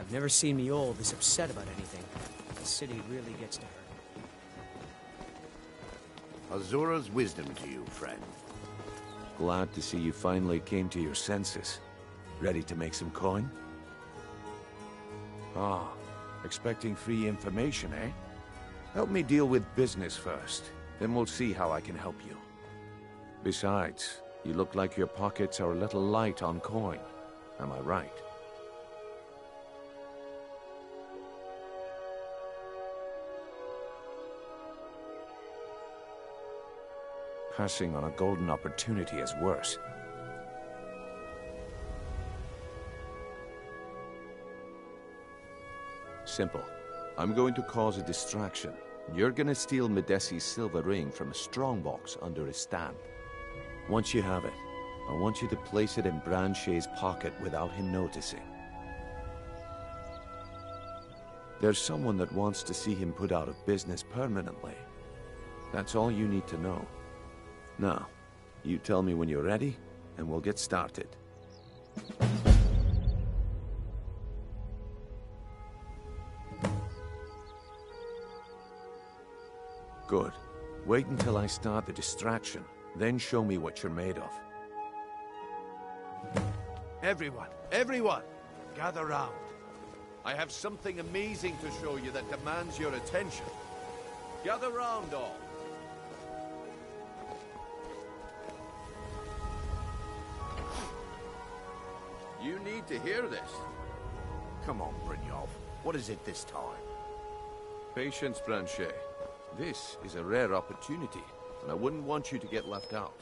I've never seen me old this upset about anything. The city really gets to her. Azura's wisdom to you, friend. Glad to see you finally came to your senses. Ready to make some coin? Ah, expecting free information, eh? Help me deal with business first, then we'll see how I can help you. Besides, you look like your pockets are a little light on coin. Am I right? Passing on a golden opportunity is worse. Simple. I'm going to cause a distraction. You're gonna steal Medesi's silver ring from a strongbox under his stand. Once you have it, I want you to place it in Branche's pocket without him noticing. There's someone that wants to see him put out of business permanently. That's all you need to know. Now, you tell me when you're ready, and we'll get started. Good. Wait until I start the distraction, then show me what you're made of. Everyone, gather round. I have something amazing to show you that demands your attention. Gather round, all. You need to hear this. Come on, Brynjolf. What is it this time? Patience, Branche. This is a rare opportunity, and I wouldn't want you to get left out.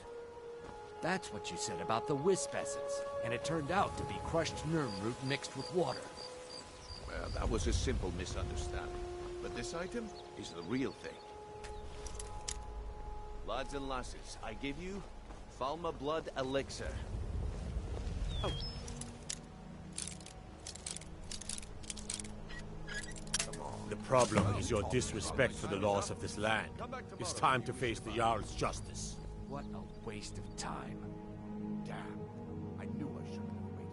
That's what you said about the wisp essence, and it turned out to be crushed Nirnroot mixed with water. Well, that was a simple misunderstanding. But this item is the real thing. Lads and lasses, I give you Falma Blood Elixir. Oh. The problem is your disrespect for the laws of this land. It's time to face the Jarl's justice. What a waste of time. Damn. I knew I shouldn't have waited.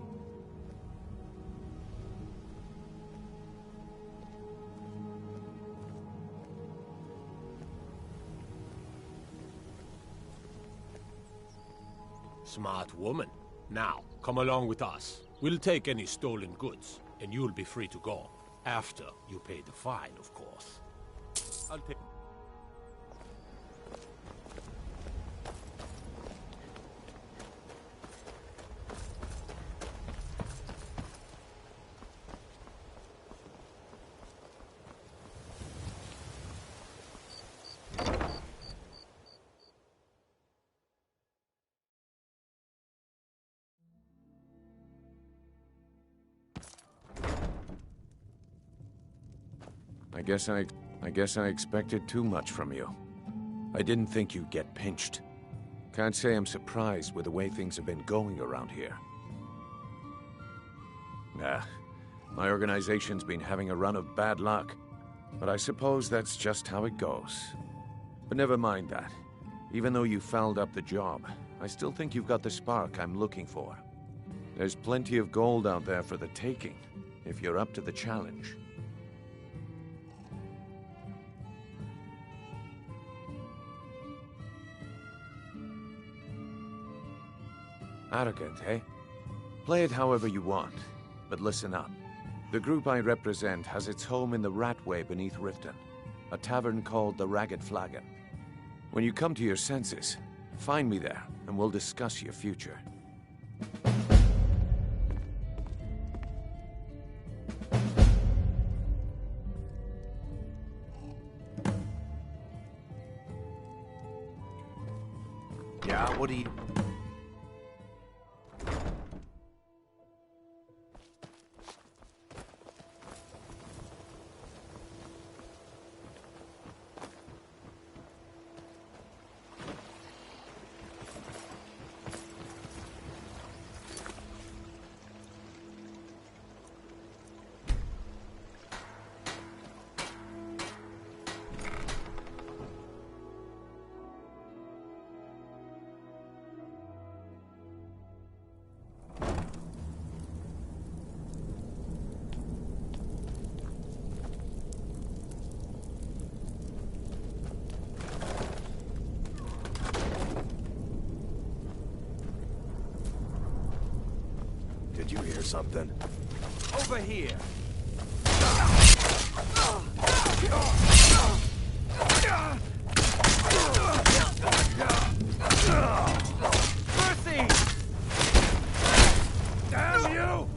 Smart woman. Now, come along with us. We'll take any stolen goods, and you'll be free to go. After you pay the fine, of course. I'll take... I guess I expected too much from you. I didn't think you'd get pinched. Can't say I'm surprised with the way things have been going around here. Nah, my organization's been having a run of bad luck, but I suppose that's just how it goes. But never mind that. Even though you fouled up the job, I still think you've got the spark I'm looking for. There's plenty of gold out there for the taking, if you're up to the challenge. Arrogant, eh? Play it however you want, but listen up. The group I represent has its home in the Ratway beneath Riften, a tavern called the Ragged Flagon. When you come to your senses, find me there, and we'll discuss your future. Yeah, what do you... Did you hear something? Over here! Mercy! Damn you!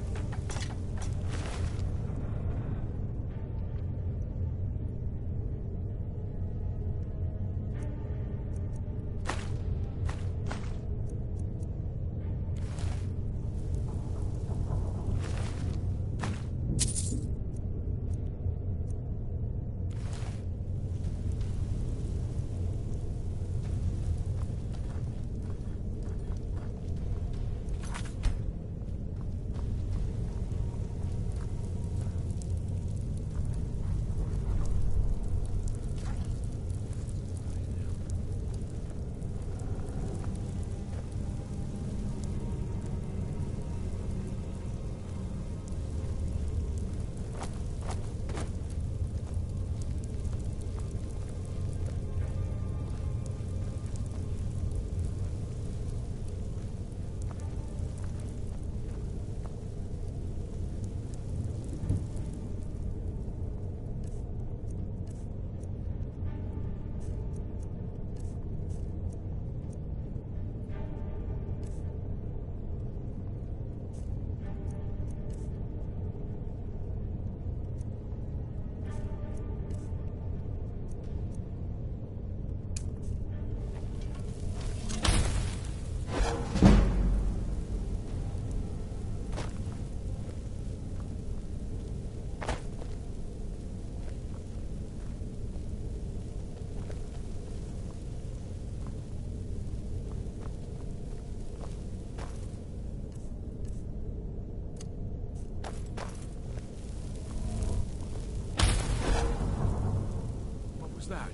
Was that?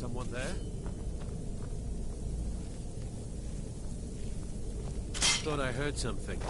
Someone there? Thought I heard something.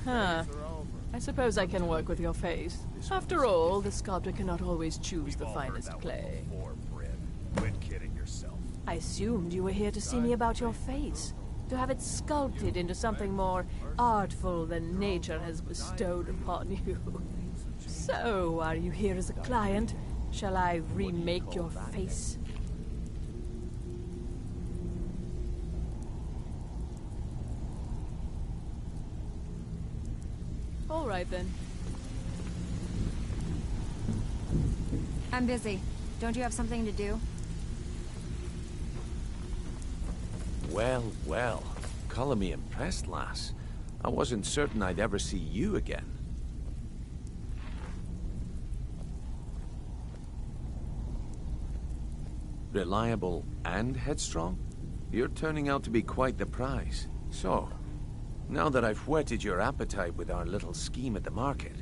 Huh. I suppose I can work with your face. After all, the sculptor cannot always choose the finest clay. Quit kidding yourself. I assumed you were here to see me about your face. To have it sculpted into something more artful than nature has bestowed upon you. So, are you here as a client? Shall I remake your face? All right, then. I'm busy. Don't you have something to do? Well, well. Calling me impressed, lass. I wasn't certain I'd ever see you again. Reliable and headstrong? You're turning out to be quite the prize. So, now that I've whetted your appetite with our little scheme at the market,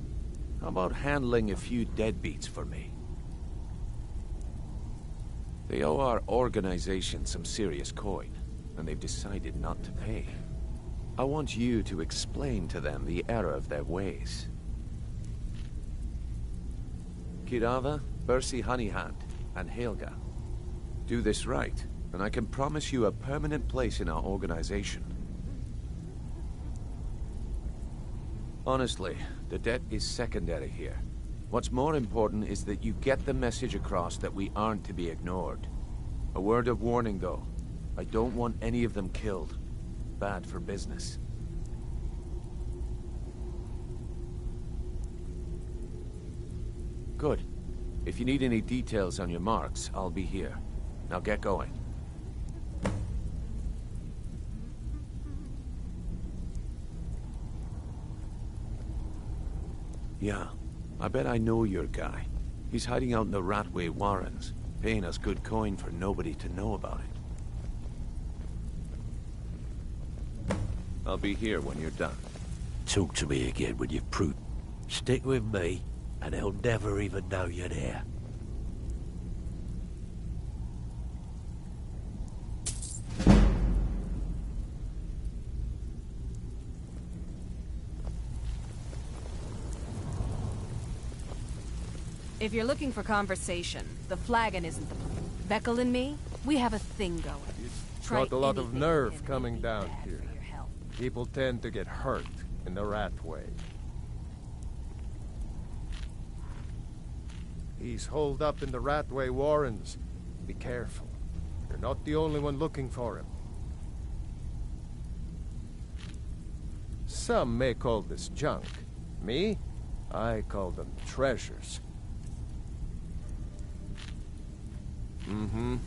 how about handling a few deadbeats for me? They owe our organization some serious coin, and they've decided not to pay. I want you to explain to them the error of their ways. Kirava, Bersi Honeyhand, and Helga. Do this right, and I can promise you a permanent place in our organization. Honestly, the debt is secondary here. What's more important is that you get the message across that we aren't to be ignored. A word of warning, though. I don't want any of them killed. Bad for business. Good. If you need any details on your marks, I'll be here. Now get going. Yeah, I bet I know your guy. He's hiding out in the Ratway Warrens, paying us good coin for nobody to know about it. I'll be here when you're done. Talk to me again when you're prudent. Stick with me, and they'll never even know you're there. If you're looking for conversation, the flagon isn't the place. Beckel and me, we have a thing going. Try Got a lot of anything nerve within coming reason down bad here. for your health. People tend to get hurt in the rat way. He's holed up in the Ratway Warrens. Be careful. You're not the only one looking for him. Some may call this junk. Me? I call them treasures. Mm-hmm.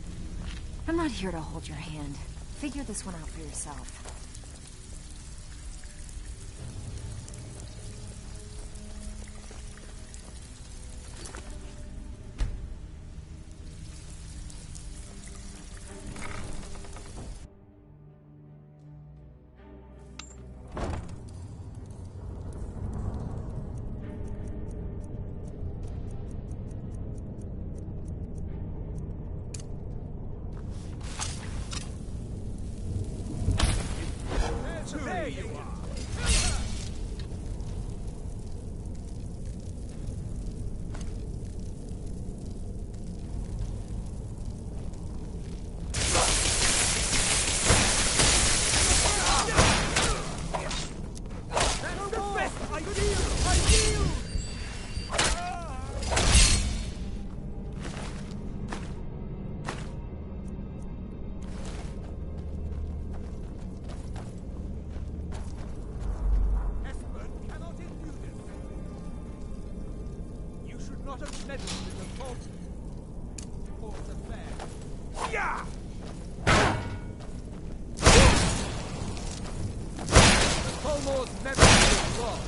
I'm not here to hold your hand. Figure this one out for yourself. There you are! Not have meddled in the Court's affair. Yeah! The Colmore's never been wrong.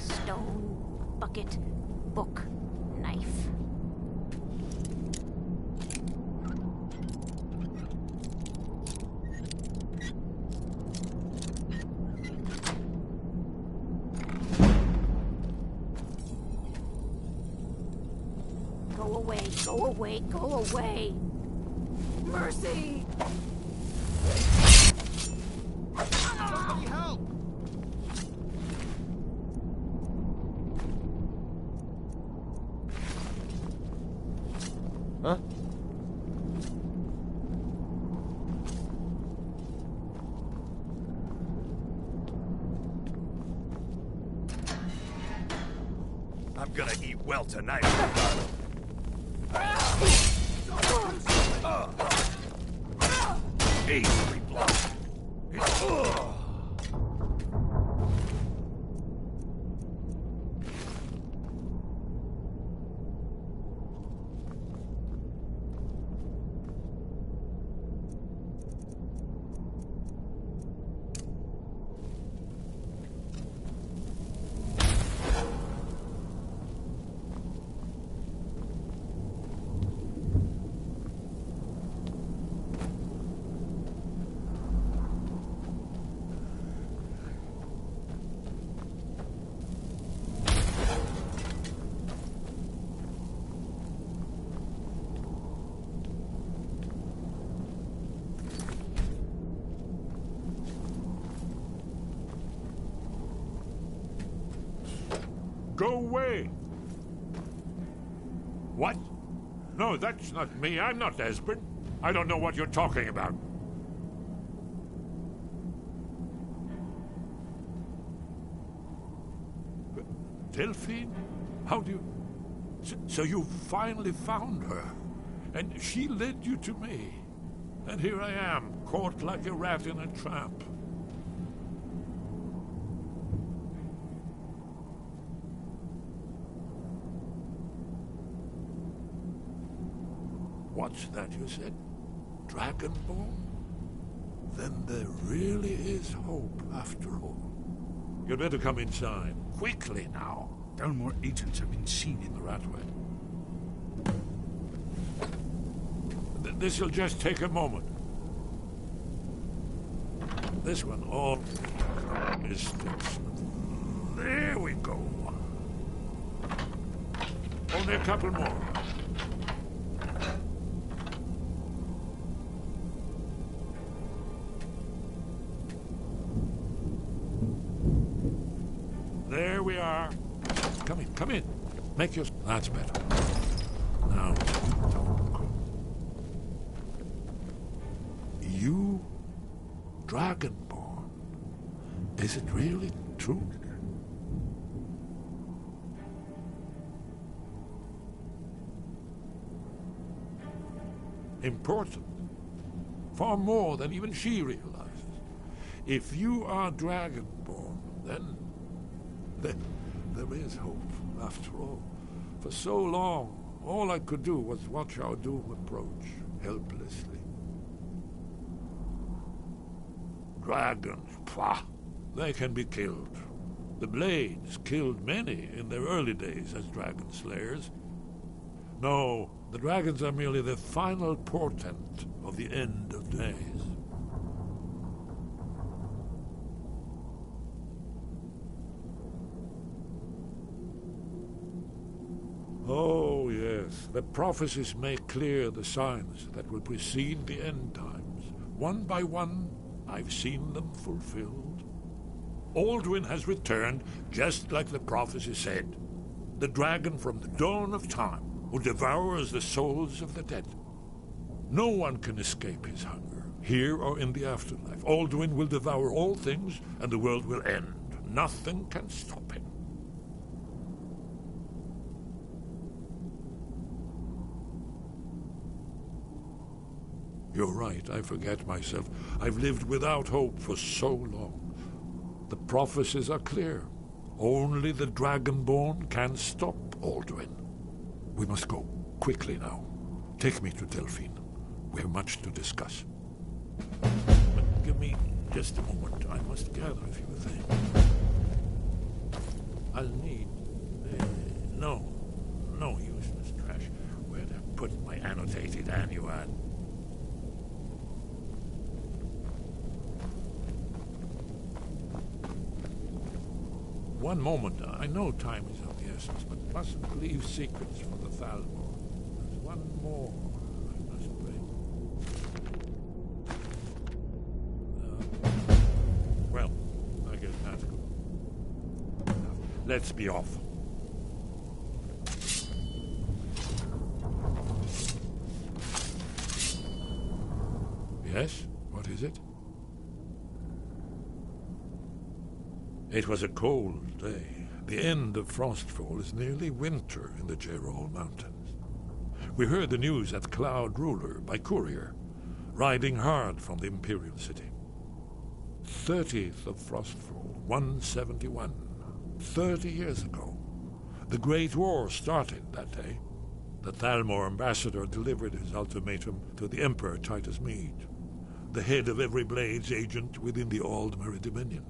Stone, bucket, book, knife. Go away, go away, go away! Mercy! Somebody help! Huh? I'm gonna eat well tonight. Easily blocked. Go away! What? No, that's not me. I'm not Esbern. I don't know what you're talking about. Delphine? How do you... So you finally found her, and she led you to me. And here I am, caught like a rat in a trap. What's that you said? Dragonborn? Then there really is hope after all. You'd better come inside. Quickly now. No more agents have been seen in the Ratway. This'll just take a moment. This one all is... There we go. Only a couple more. There we are. Come in, come in. Make your... That's better. Now, talk. You, Dragonborn. Is it really true? Important. Far more than even she realizes. If you are Dragonborn, then there is hope, after all. For so long, all I could do was watch our doom approach, helplessly. Dragons, pah! They can be killed. The Blades killed many in their early days as dragon slayers. No, the dragons are merely the final portent of the end of days. Oh, yes. The prophecies make clear the signs that will precede the end times. One by one, I've seen them fulfilled. Alduin has returned, just like the prophecy said. The dragon from the dawn of time, who devours the souls of the dead. No one can escape his hunger, here or in the afterlife. Alduin will devour all things, and the world will end. Nothing can stop him. You're right, I forget myself. I've lived without hope for so long. The prophecies are clear. Only the Dragonborn can stop Alduin. We must go, quickly now. Take me to Delphine. We have much to discuss. But give me just a moment. I must gather a few things. I'll need... no useless trash. Where'd I put my annotated annuad? One moment. I know time is of the essence, but mustn't leave secrets for the Thalmor. There's one more I must bring. Well, I guess that's good. Let's be off. Yes? What is it? It was a cold day. The end of Frostfall is nearly winter in the Gerol Mountains. We heard the news at Cloud Ruler by courier, riding hard from the Imperial City. 30th of Frostfall, 171. 30 years ago. The Great War started that day. The Thalmor ambassador delivered his ultimatum to the Emperor Titus Mede, the head of every Blades agent within the Aldmeri Dominion.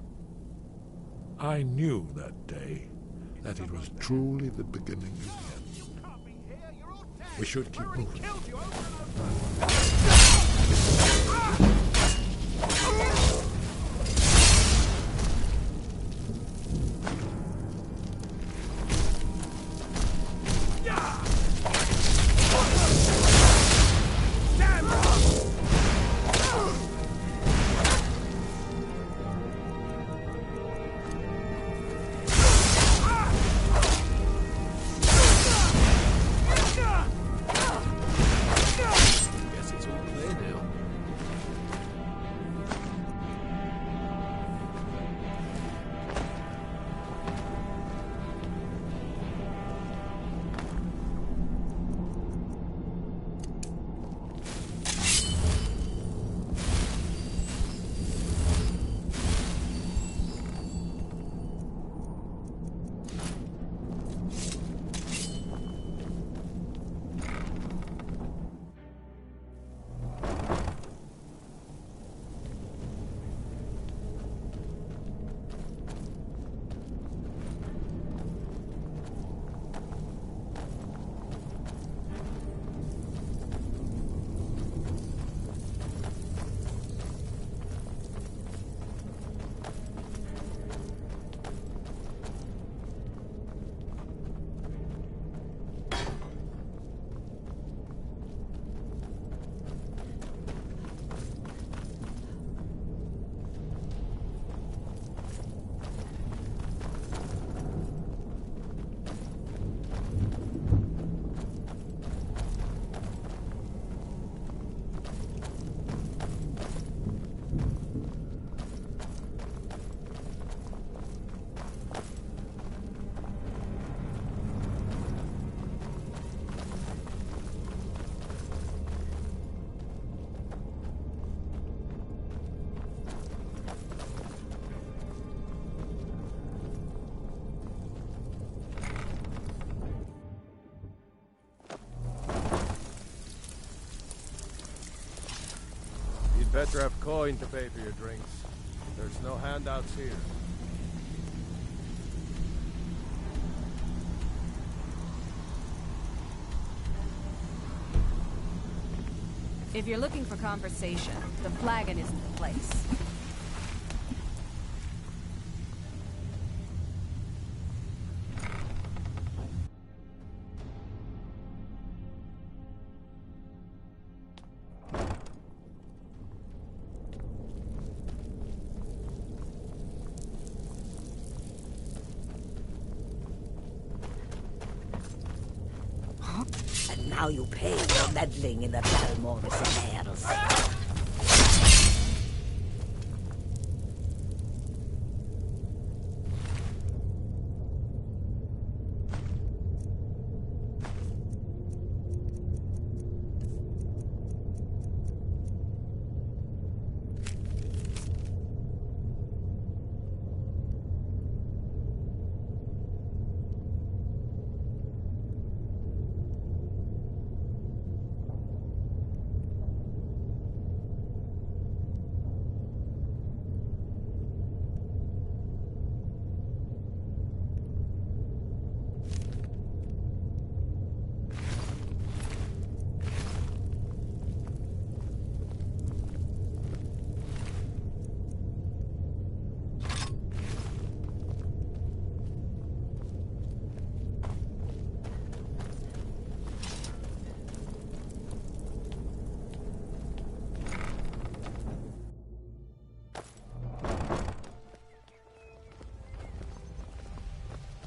I knew that day that it was truly the beginning of the end. We should keep moving. Better have coin to pay for your drinks. There's no handouts here. If you're looking for conversation, the flagon isn't the place. And now you pay for meddling in the Thalmor's affairs.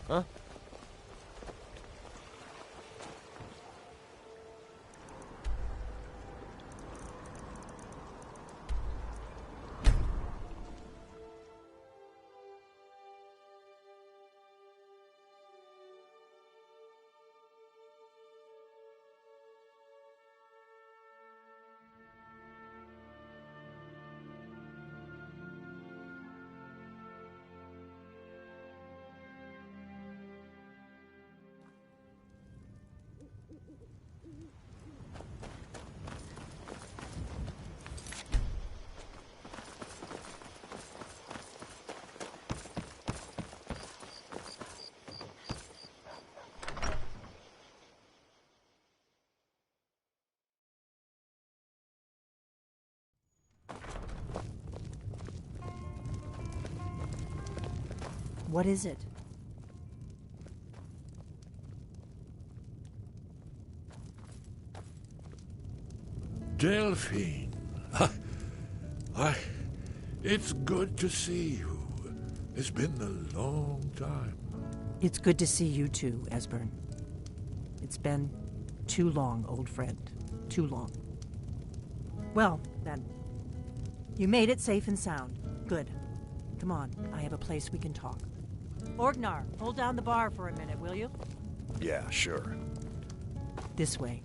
Huh? What is it? Delphine. It's good to see you. It's been a long time. It's good to see you too, Esbern. It's been too long, old friend. Too long. Well, then. You made it safe and sound. Good. Come on, I have a place we can talk. Orgnar, hold down the bar for a minute, will you? Yeah, sure. This way.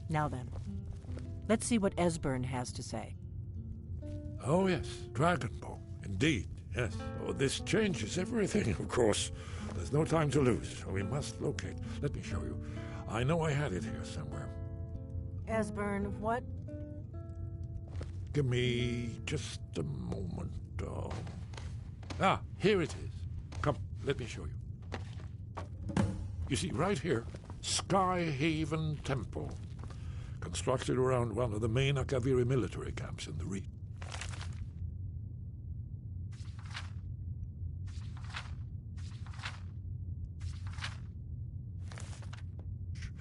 Now then, let's see what Esbern has to say. Oh, yes, Dragonbow. Indeed, yes. Oh, this changes everything, of course. There's no time to lose. We must locate. Let me show you. I know I had it here somewhere. Esbern, what? Give me just a moment. Here it is. Come, let me show you. You see, right here, Skyhaven Temple. Constructed around one of the main Akaviri military camps in the region.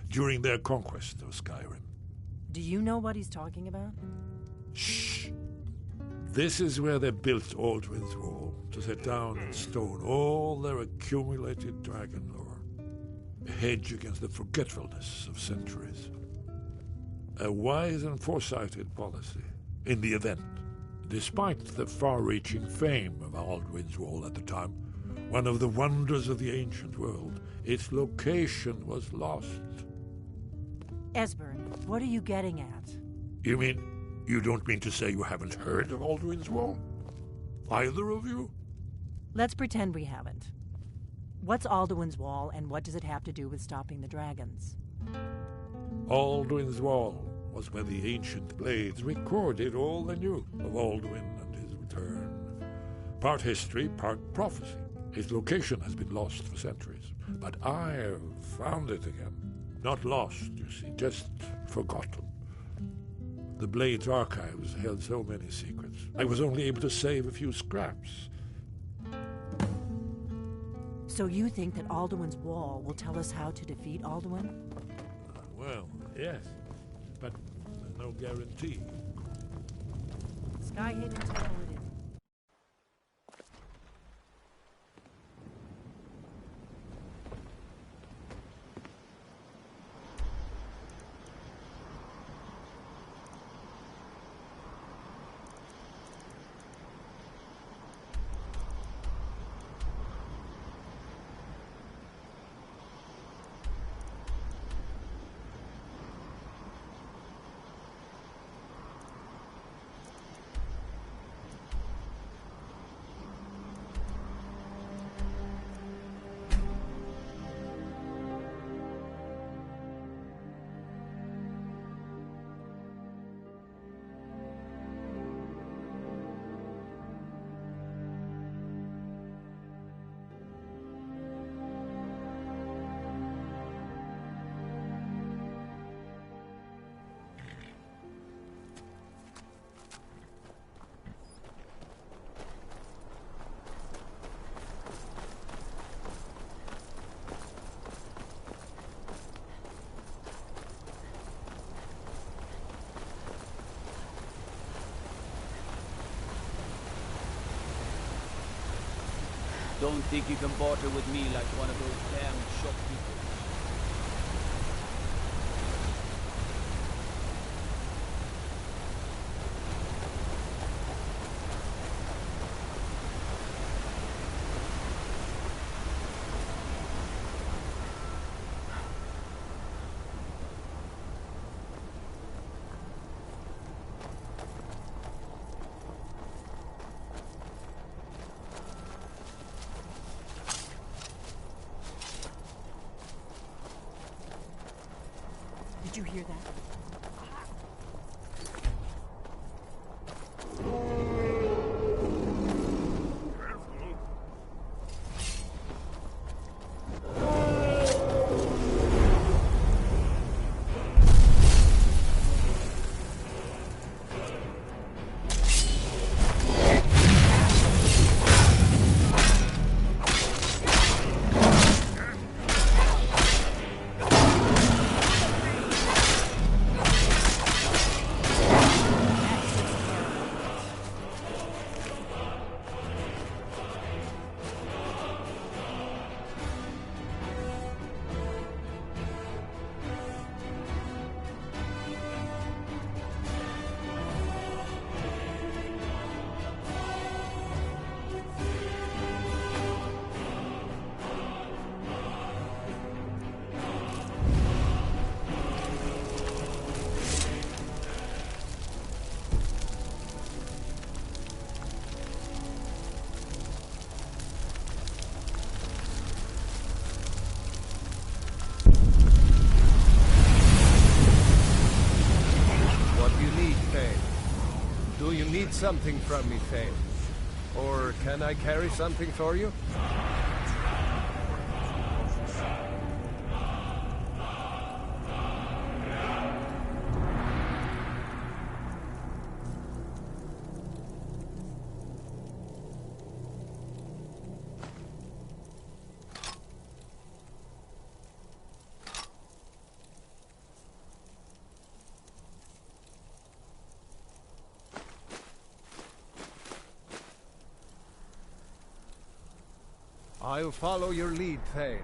During their conquest of Skyrim. Do you know what he's talking about? Shh! This is where they built Aldwin's Wall, to set down in stone all their accumulated dragon lore. A hedge against the forgetfulness of centuries. A wise and foresighted policy, in the event. Despite the far-reaching fame of Aldwin's Wall at the time, one of the wonders of the ancient world, its location was lost. Esbern, what are you getting at? You mean, you don't mean to say you haven't heard of Aldwin's Wall? Either of you? Let's pretend we haven't. What's Alduin's Wall, and what does it have to do with stopping the dragons? Alduin's Wall was where the ancient blades recorded all they knew of Alduin and his return. Part history, part prophecy. His location has been lost for centuries, but I have found it again. Not lost, you see, just forgotten. The Blade's archives held so many secrets. I was only able to save a few scraps. So you think that Alduin's Wall will tell us how to defeat Alduin? Well, yes, but there's no guarantee. Skyhaven Temple it is. Don't think you can barter with me like one of those damn shopkeepers. Did you hear that? Do you need something from me, Thane? Or can I carry something for you? I'll follow your lead, Thane.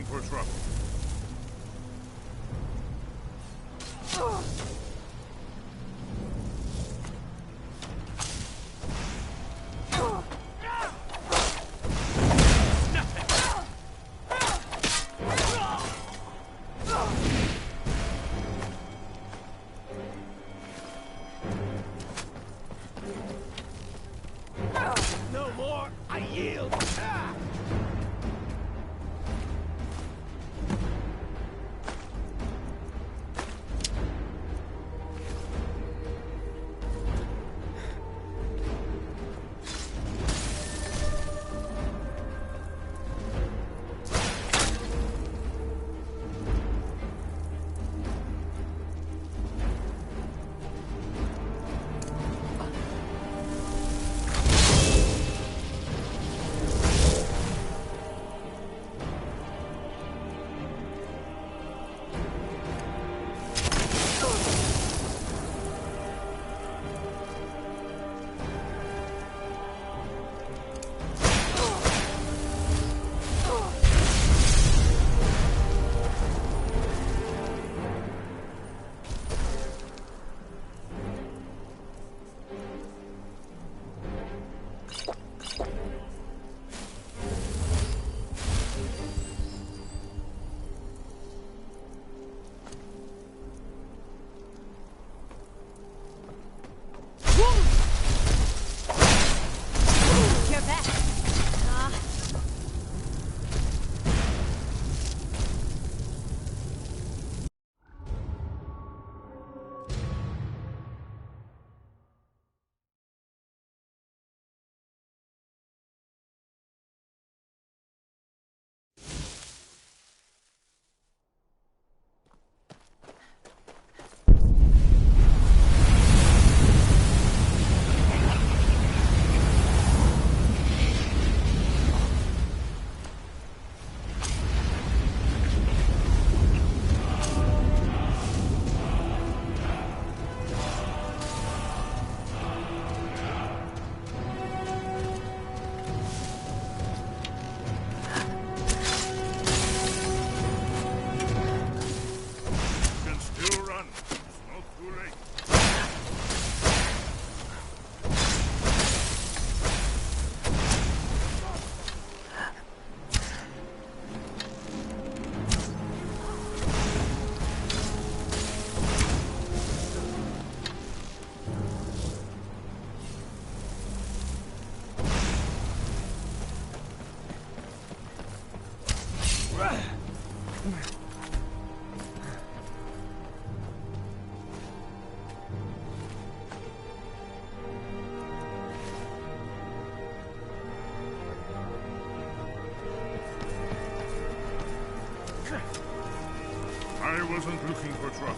for trouble. No more! I yield! You're back. I wasn't looking for trouble.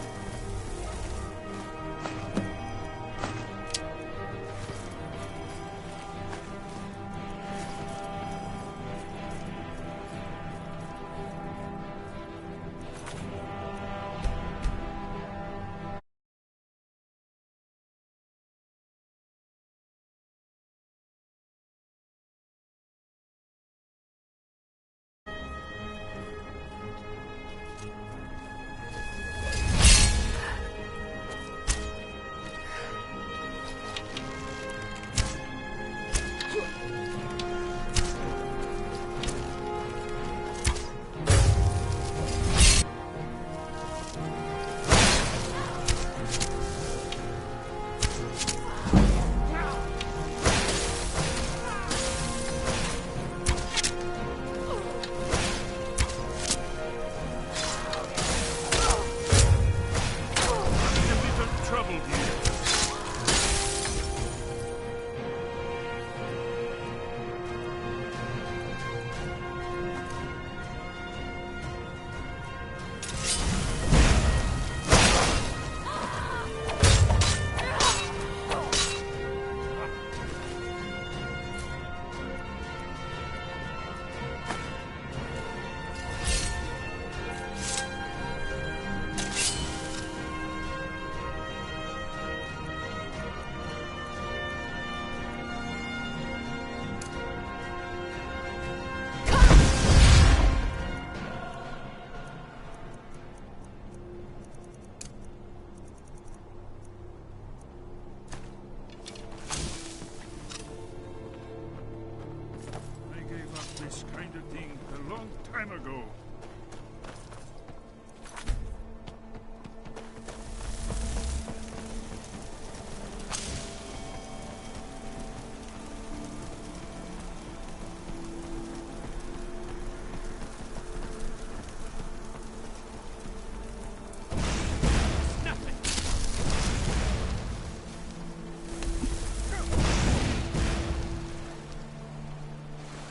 time ago.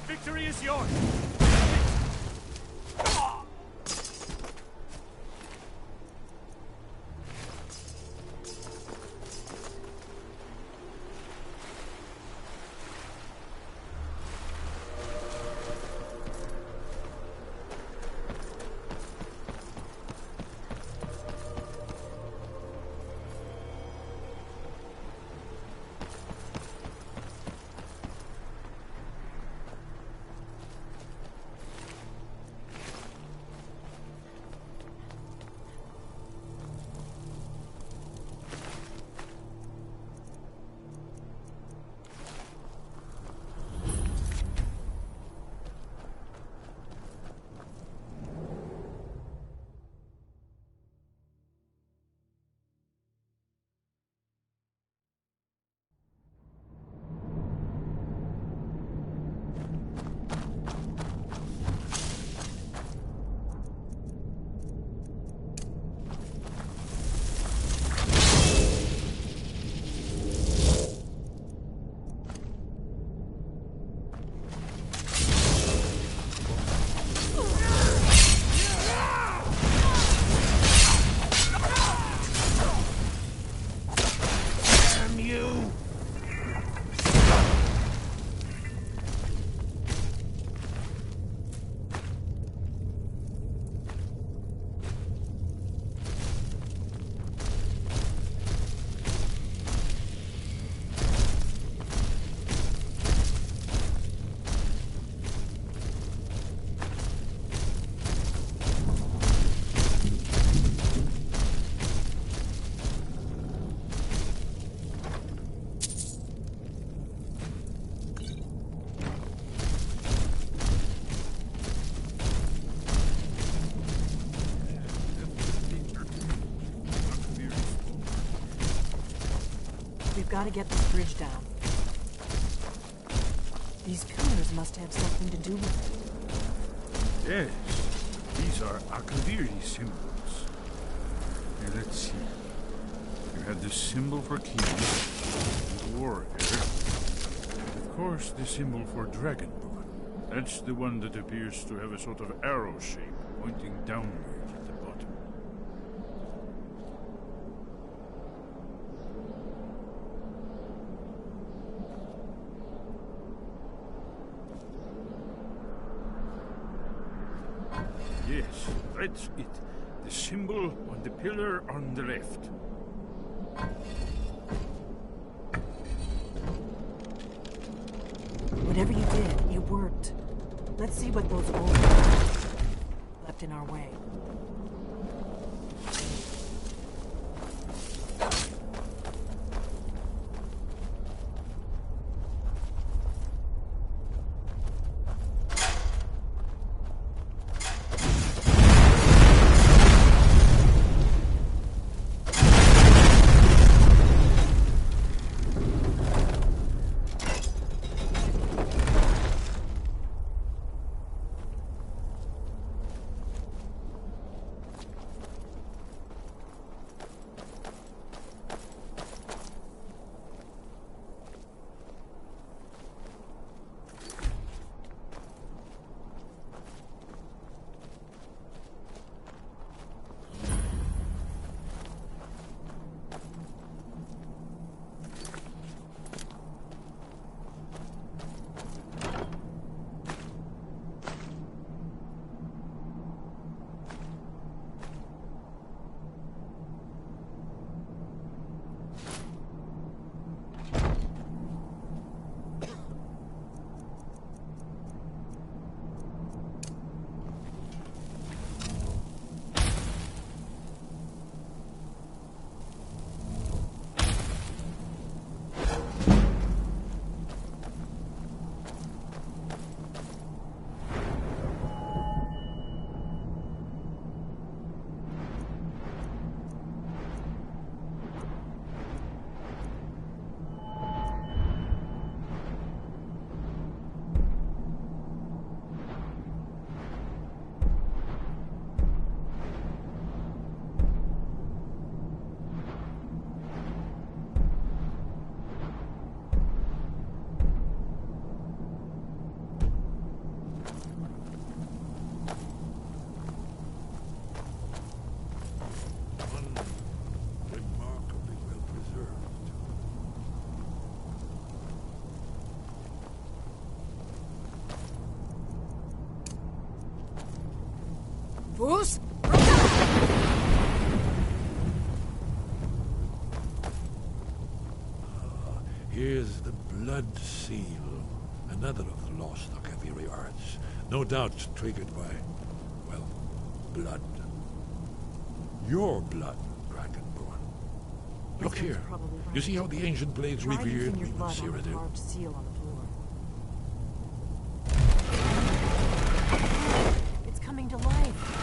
Victory is yours! We've got to get this bridge down. These pillars must have something to do with it. Yes, these are Akaviri symbols. Here, let's see. You had the symbol for king, and warrior. Of course, the symbol for dragonborn. That's the one that appears to have a sort of arrow shape pointing downward at the bottom. Yes, that's it. The symbol on the pillar on the left. Whatever you did, it worked. Let's see what those old left in our way. Who's? Here's the Blood Seal, another of the lost Akaviri arts. No doubt triggered by, well, blood. Your blood, Dragonborn. Look here. You see how the ancient blades revered me when Cyrodiil? Seal on the floor. It's coming to life.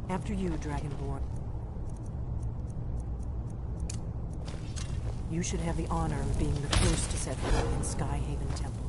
After you, Dragonborn. You should have the honor of being the first to set foot in Skyhaven Temple.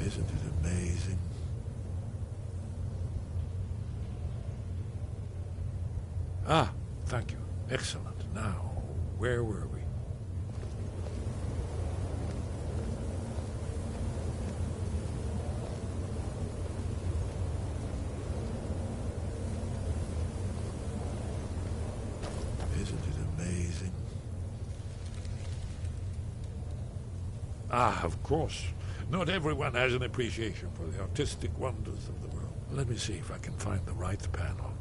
Isn't it amazing? Ah, thank you. Excellent. Now, where were we? Isn't it amazing? Ah, of course. Not everyone has an appreciation for the artistic wonders of the world. Let me see if I can find the right panel.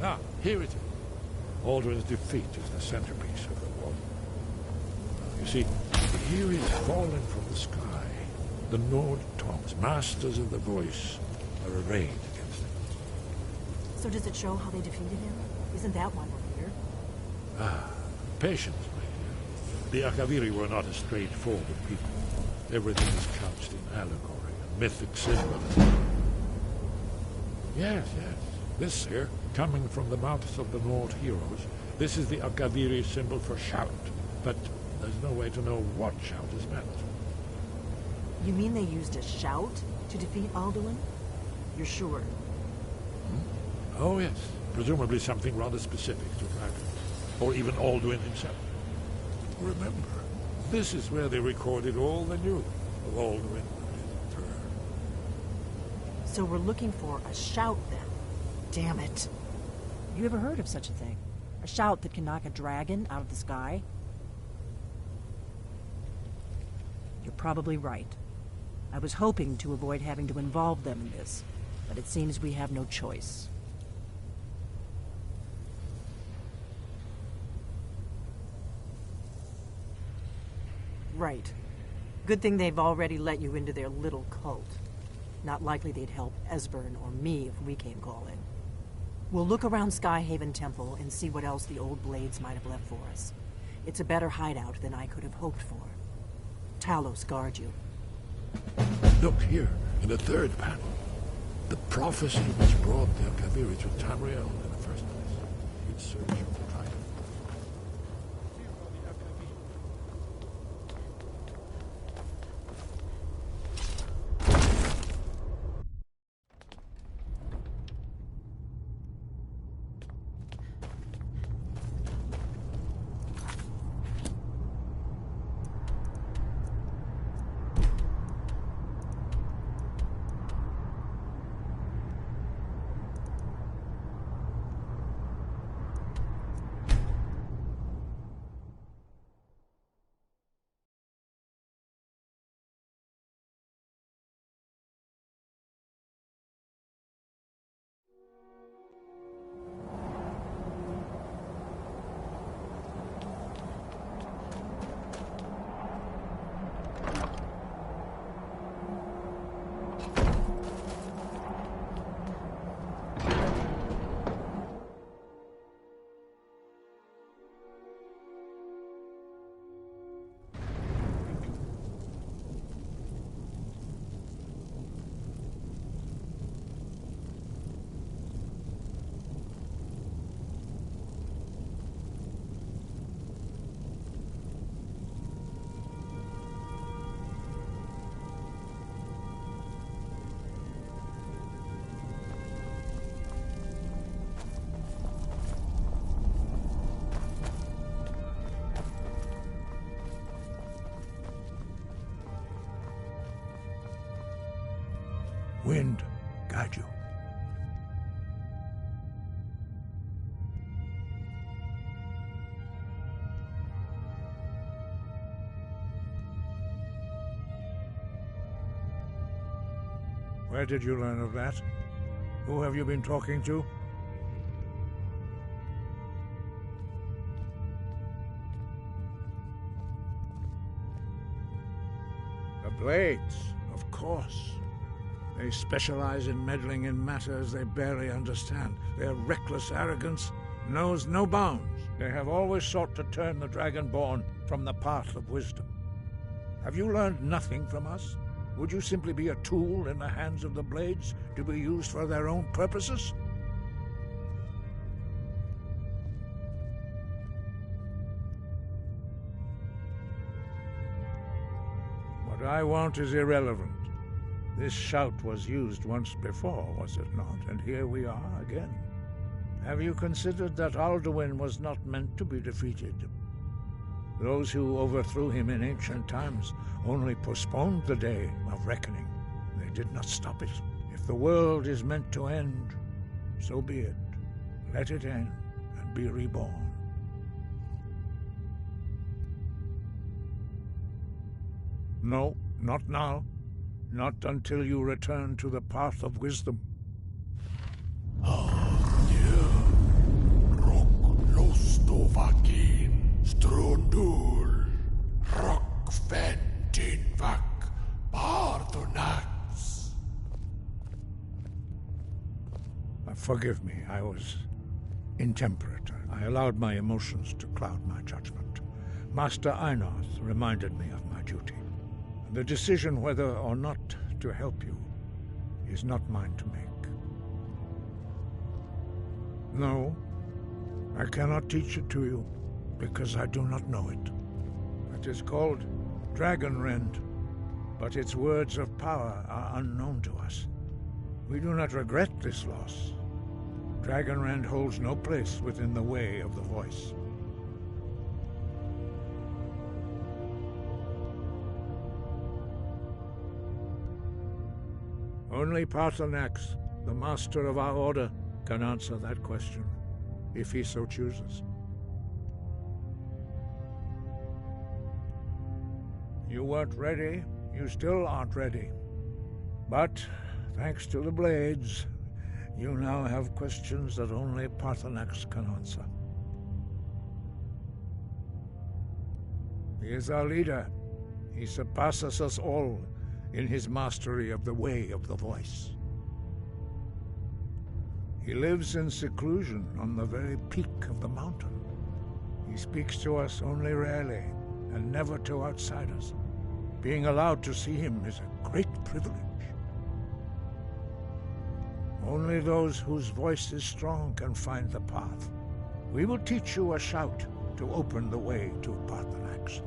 Ah, here it is. Aldrin's defeat is the centerpiece of the wall. You see, here is fallen from the sky. The Nord Tongs, masters of the voice, are arrayed against him. So does it show how they defeated him? Isn't that why we're here? Ah, patience, my dear. The Akaviri were not a straightforward people. Everything is couched in allegory and mythic symbolism. Yes, yes. This here, coming from the mouths of the Nord heroes, this is the Akaviri symbol for shout. But there's no way to know what shout is meant. You mean they used a shout to defeat Alduin? You're sure? Oh, yes. Presumably something rather specific to Dragon. Or even Alduin himself. Remember, this is where they recorded all the news of Alduin and his return. So we're looking for a shout then? Damn it. You ever heard of such a thing? A shout that can knock a dragon out of the sky? You're probably right. I was hoping to avoid having to involve them in this, but it seems we have no choice. Right. Good thing they've already let you into their little cult. Not likely they'd help Esbern or me if we came calling. We'll look around Skyhaven Temple and see what else the old Blades might have left for us. It's a better hideout than I could have hoped for. Talos guard you. Look here, in the third panel. The prophecy which brought the Akaviri to Tamriel in the first place. In search of the Dragon. Wind, guide you. Where did you learn of that? Who have you been talking to? The Blades, of course. They specialize in meddling in matters they barely understand. Their reckless arrogance knows no bounds. They have always sought to turn the Dragonborn from the path of wisdom. Have you learned nothing from us? Would you simply be a tool in the hands of the Blades to be used for their own purposes? What I want is irrelevant. This shout was used once before, was it not? And here we are again. Have you considered that Alduin was not meant to be defeated? Those who overthrew him in ancient times only postponed the day of reckoning. They did not stop it. If the world is meant to end, so be it. Let it end and be reborn. No, not now. Not until you return to the path of wisdom. Strundul, Rockfentinvak, Bardonax. Forgive me, I was intemperate. I allowed my emotions to cloud my judgment. Master Einarth reminded me of my duty. The decision whether or not to help you is not mine to make. No, I cannot teach it to you, because I do not know it. It is called Dragonrend, but its words of power are unknown to us. We do not regret this loss. Dragonrend holds no place within the way of the voice. Only Paarthurnax, the master of our order, can answer that question, if he so chooses. You weren't ready. You still aren't ready. But, thanks to the Blades, you now have questions that only Paarthurnax can answer. He is our leader. He surpasses us all in his mastery of the way of the voice. He lives in seclusion on the very peak of the mountain. He speaks to us only rarely, and never to outsiders. Being allowed to see him is a great privilege. Only those whose voice is strong can find the path. We will teach you a shout to open the way to Parthenax.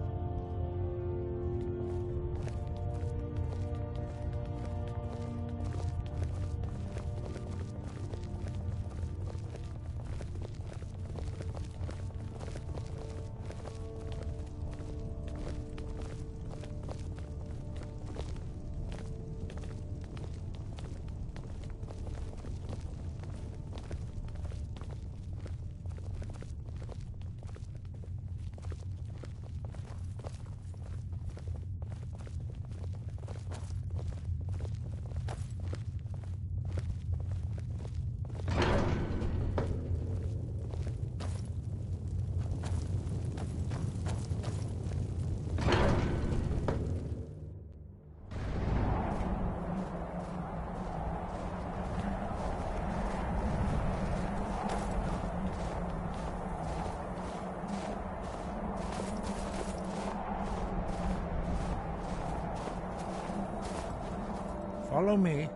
Follow me.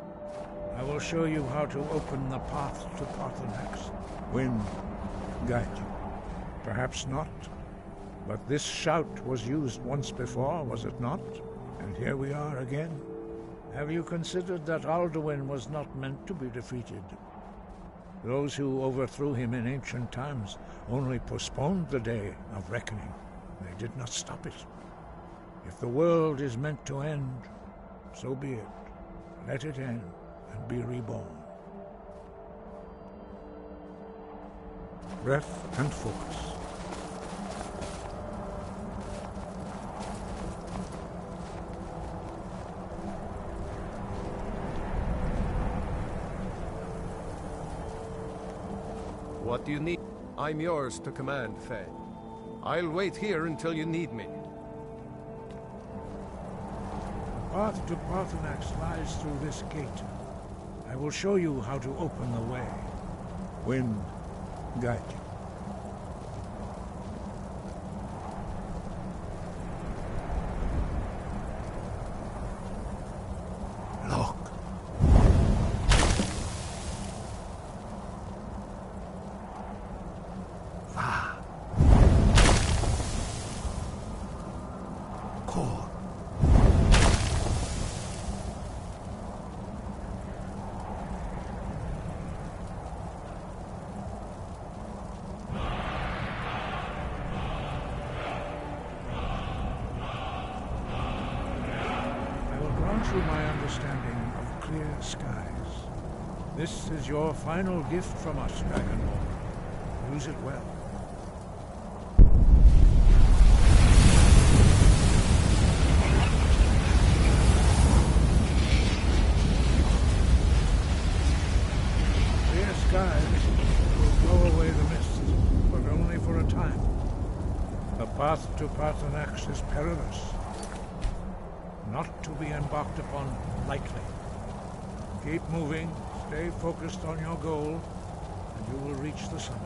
I will show you how to open the path to Parthenax. Wind, guide you. Perhaps not, but this shout was used once before, was it not? And here we are again. Have you considered that Alduin was not meant to be defeated? Those who overthrew him in ancient times only postponed the day of reckoning. They did not stop it. If the world is meant to end, so be it. Let it end and be reborn. Breath and focus. What do you need? I'm yours to command, Faye. I'll wait here until you need me. The path to Parthenax lies through this gate. I will show you how to open the way. Wind, guide you. Through my understanding of clear skies. This is your final gift from us, Dragonborn. Use it well. Clear skies will blow away the mist, but only for a time. The path to Parthenax is perilous. Not to be embarked upon lightly. Keep moving, stay focused on your goal, and you will reach the summit.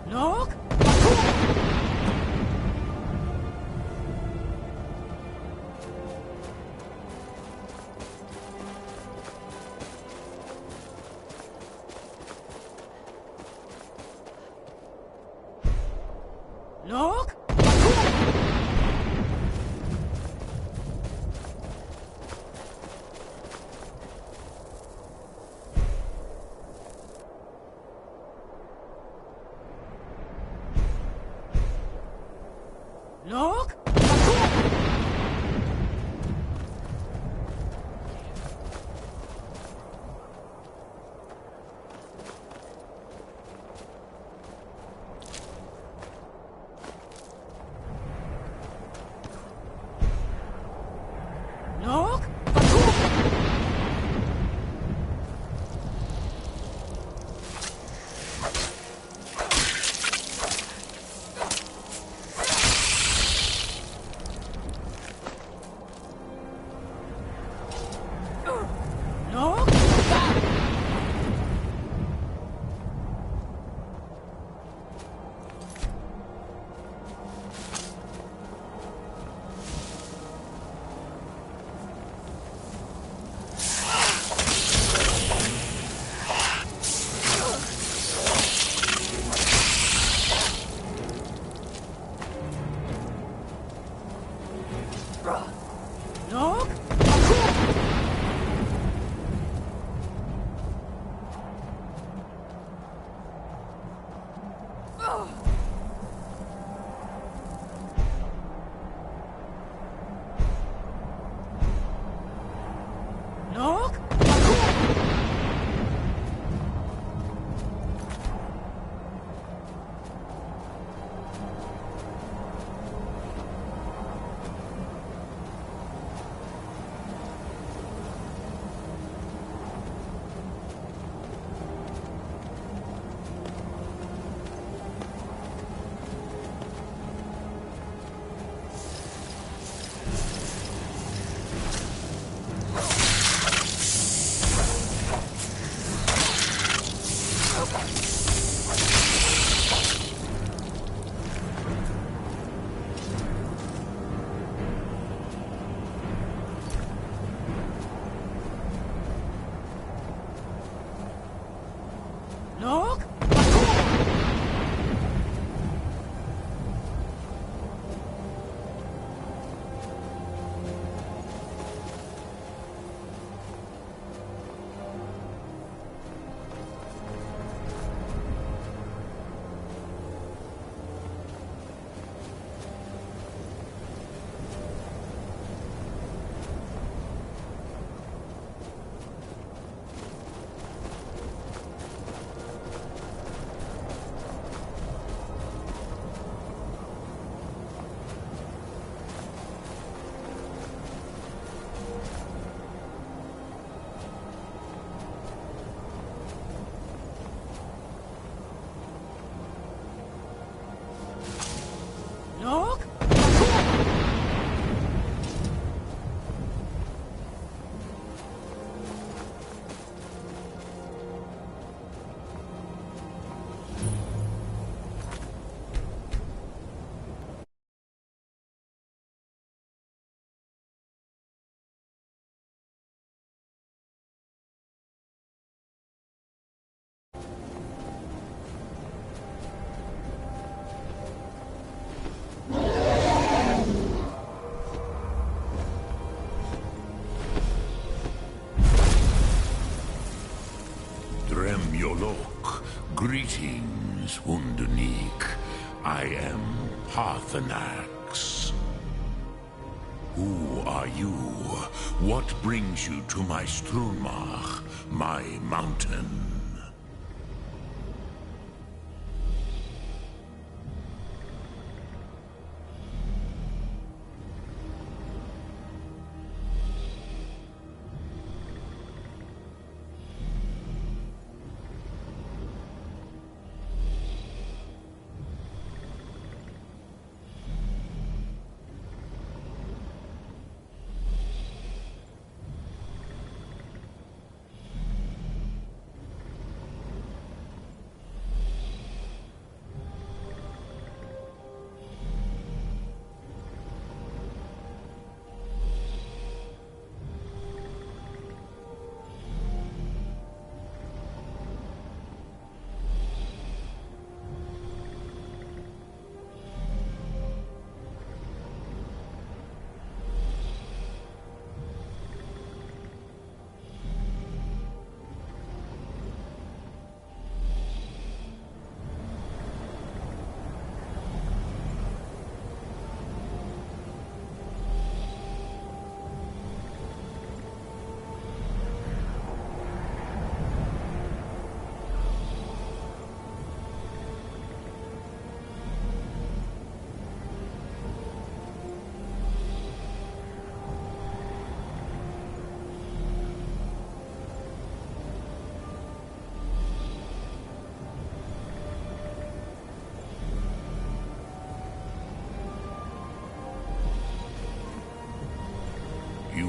Look! Look! Look! Look! Look! Look! Look! Look! Dremyolok, greetings, Undunik. I am Parthenax. Who are you? What brings you to my Strunmach, my mountain?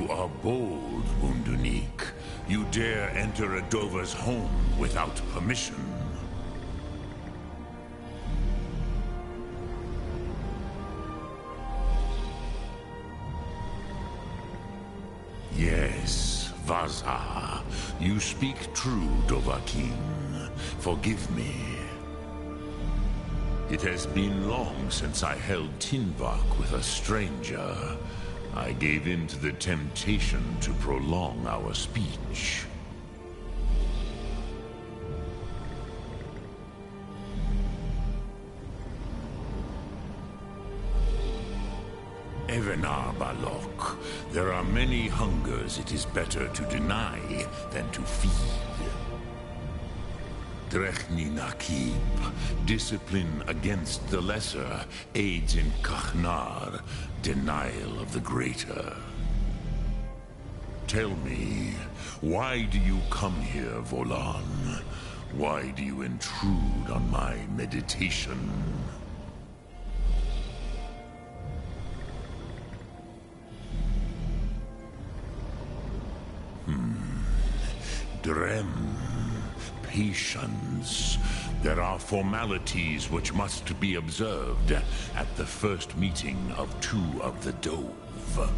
You are bold, Wundunik. You dare enter a Dova's home without permission. Yes, Vaza. You speak true, Dovahkiin. Forgive me. It has been long since I held Tinvak with a stranger. I gave in to the temptation to prolong our speech. Evenar Balok, there are many hungers it is better to deny than to feed. Drechni Nakib, discipline against the lesser, aids in Kachnar, denial of the greater. Tell me, why do you come here, Volan? Why do you intrude on my meditation? Drem. Patience. There are formalities which must be observed at the first meeting of two of the Dove.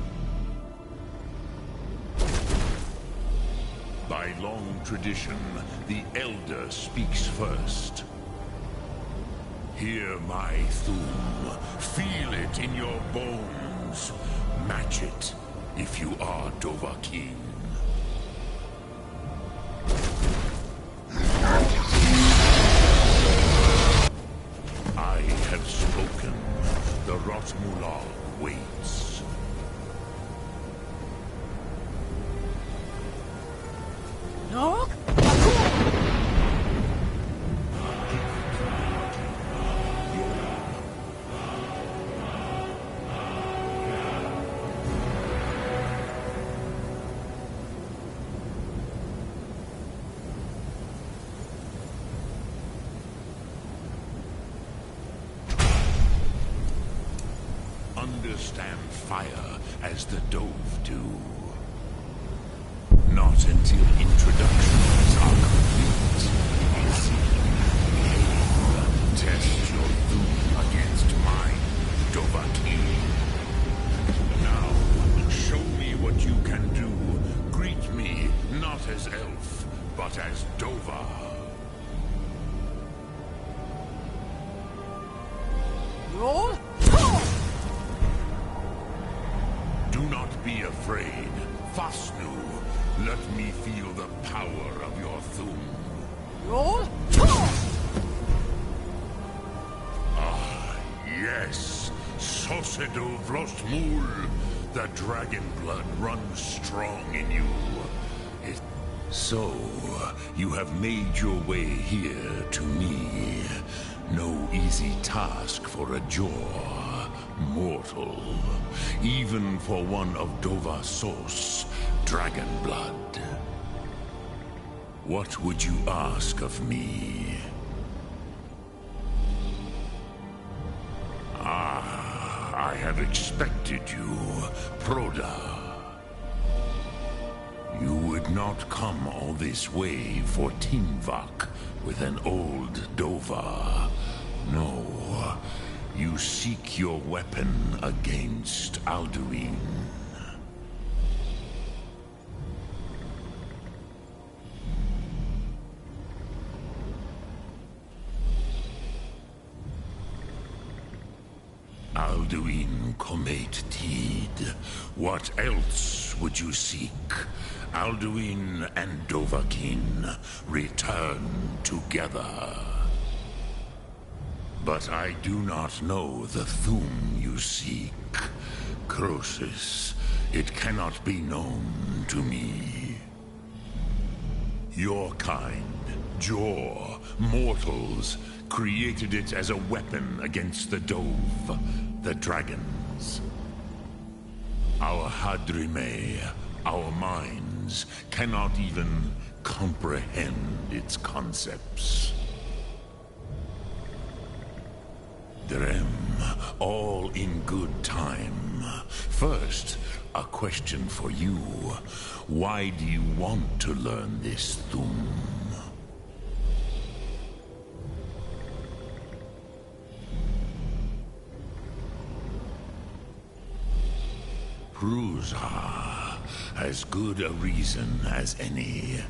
By long tradition, the Elder speaks first. Hear my Thum. Feel it in your bones. Match it if you are Dovahkiin. I have spoken. The Rotmulal waits. No? Understand fire as the Dove do. Not until introductions are complete. Test your Thum against mine, Dovahkiin. Now, show me what you can do. Greet me, not as elf, but as Dova. Roll? Do not be afraid. Fasnu, let me feel the power of your Thum. Roll? Ah, yes. Sosedo Vrostmul. The dragon blood runs strong in you. So, you have made your way here to me. No easy task for a Jor. Mortal. Even for one of Dova Sos, dragon blood. What would you ask of me? Ah, I have expected you, Proda. You would not come all this way for Tinvak with an old Dova. No. You seek your weapon against Alduin. Alduin Comet Tid. What else would you seek? Alduin and Dovahkiin return together. But I do not know the Thum you seek. Croesus, it cannot be known to me. Your kind, Jor, mortals, created it as a weapon against the Dove, the dragons. Our Hadrime, our minds, cannot even comprehend its concepts. Drem, all in good time. First, a question for you. Why do you want to learn this, Thum? Prusa, as good a reason as any.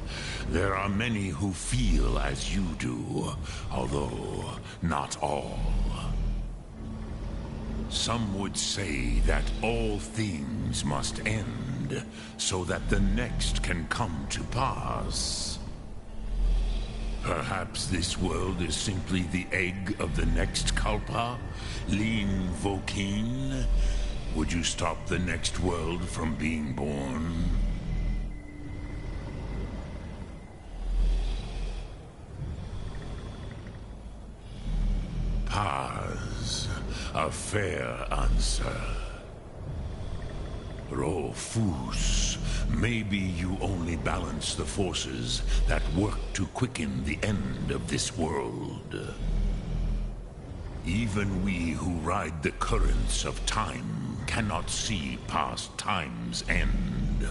There are many who feel as you do, although not all. Some would say that all things must end, so that the next can come to pass. Perhaps this world is simply the egg of the next Kalpa, Lin Vokin. Would you stop the next world from being born? Paz, a fair answer. Rofus, maybe you only balance the forces that work to quicken the end of this world. Even we who ride the currents of time cannot see past time's end.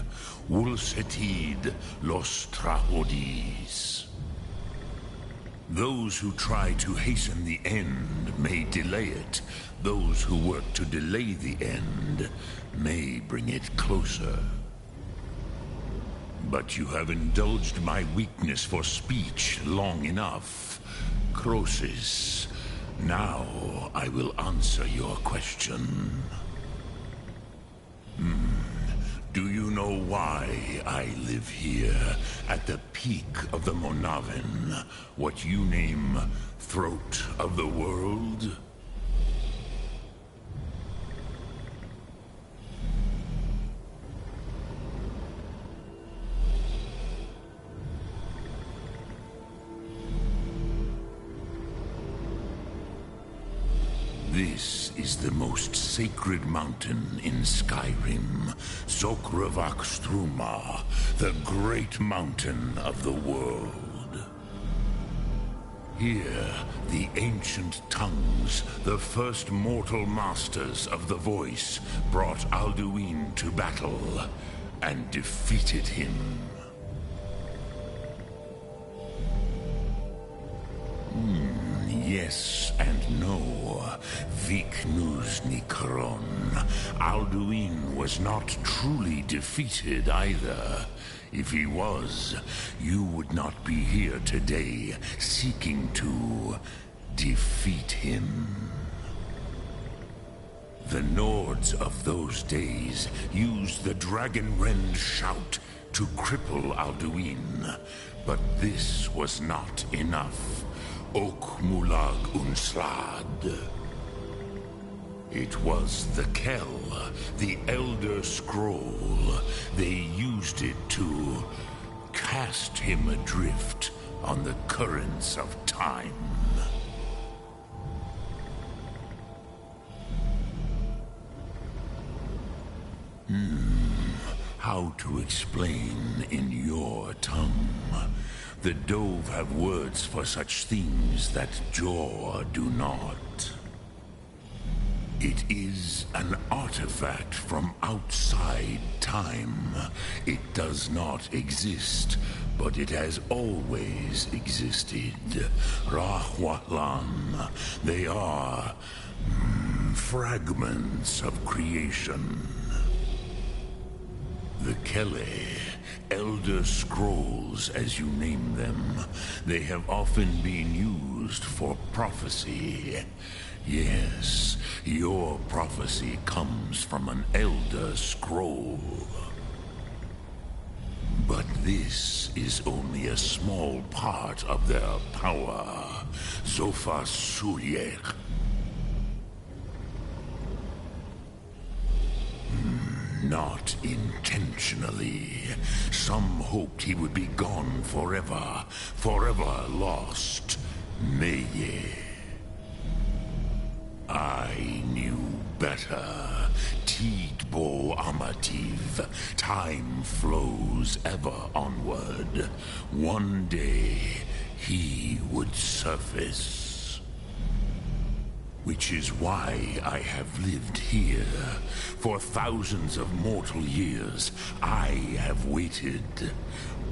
Wulsetid los trahodis. Those who try to hasten the end may delay it. Those who work to delay the end may bring it closer. But you have indulged my weakness for speech long enough. Croesus, now I will answer your question. Do you know why I live here, at the peak of the Monavin, what you name Throat of the World? This is the most sacred mountain in Skyrim, Zokravak Struma, the great mountain of the world. Here, the ancient tongues, the first mortal masters of the voice, brought Alduin to battle and defeated him. Yes and no. Viknus Nikron. Alduin was not truly defeated either. If he was, you would not be here today seeking to defeat him. The Nords of those days used the Dragonrend shout to cripple Alduin, but this was not enough. Ok Mulag Unslad. It was the Kell, the Elder Scroll. They used it to cast him adrift on the currents of time. How to explain in your tongue? The Dove have words for such things that Jor do not. It is an artifact from outside time. It does not exist, but it has always existed. Rahwatlan. They are fragments of creation. The Kele, Elder Scrolls as you name them, they have often been used for prophecy. Yes, your prophecy comes from an Elder Scroll. But this is only a small part of their power. Zofa Suryek. Not intentionally. Some hoped he would be gone forever. Forever lost. Meye. I knew better. Tidbo Amativ. Time flows ever onward. One day, he would surface. Which is why I have lived here. For thousands of mortal years, I have waited.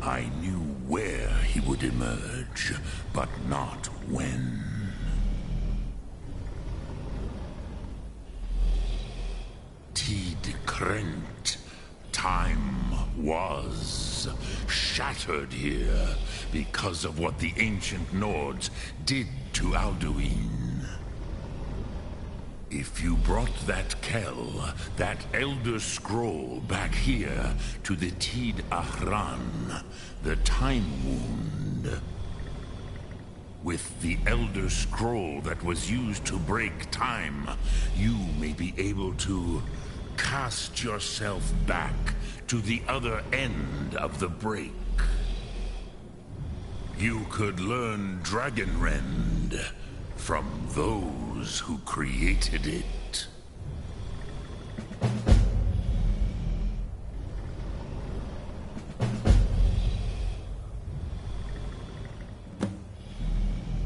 I knew where he would emerge, but not when. Tid Krent. Time was shattered here because of what the ancient Nords did to Alduin. If you brought that Kell, that Elder Scroll, back here to the Tid Ahran, the Time Wound, with the Elder Scroll that was used to break time, you may be able to cast yourself back to the other end of the break. You could learn Dragonrend from those who created it.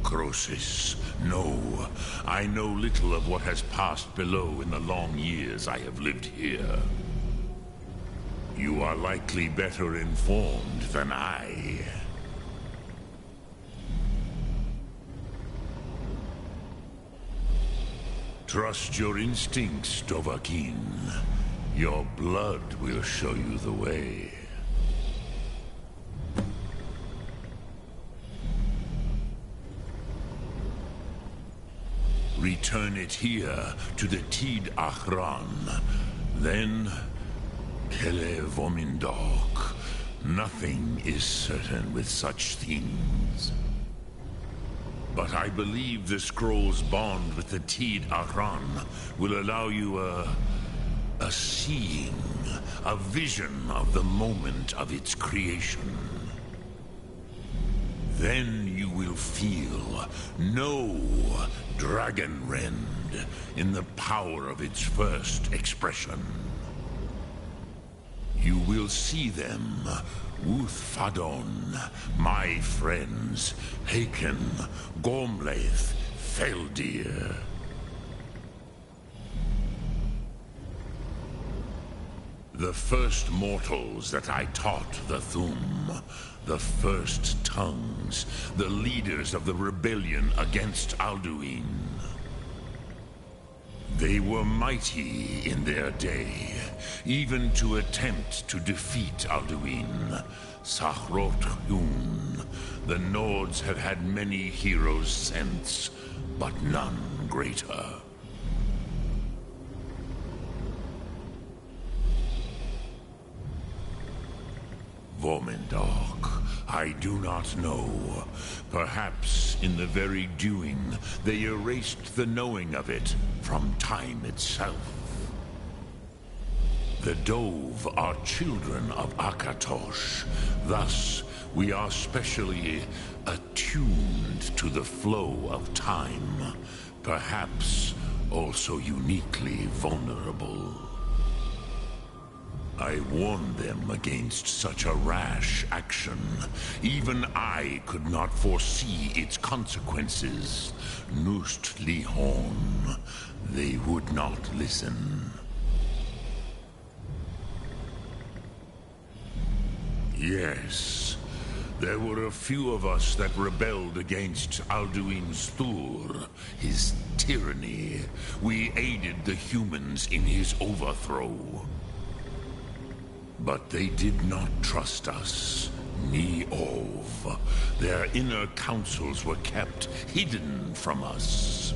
Crosis, no. I know little of what has passed below in the long years I have lived here. You are likely better informed than I. Trust your instincts, Dovahkiin. Your blood will show you the way. Return it here to the Tid Ahran. Then, Kele Vomindok. Nothing is certain with such things. But I believe the scroll's bond with the Tid Ahran will allow you a seeing, a vision of the moment of its creation. Then you will feel, know Dragonrend in the power of its first expression. You will see them, Wuthfadon, my friends, Haken, Gormlaith, Feldir. The first mortals that I taught the Thum, the first tongues, the leaders of the rebellion against Alduin. They were mighty in their day, even to attempt to defeat Alduin. Sahrot-Hun. The Nords have had many heroes since, but none greater. Vomindok, I do not know. Perhaps in the very doing, they erased the knowing of it from time itself. The Dove are children of Akatosh. Thus, we are specially attuned to the flow of time. Perhaps also uniquely vulnerable. I warned them against such a rash action. Even I could not foresee its consequences. Nust Lihon, they would not listen. Yes, there were a few of us that rebelled against Alduin's Thur, his tyranny. We aided the humans in his overthrow. But they did not trust us, ni Ov. Their inner counsels were kept hidden from us.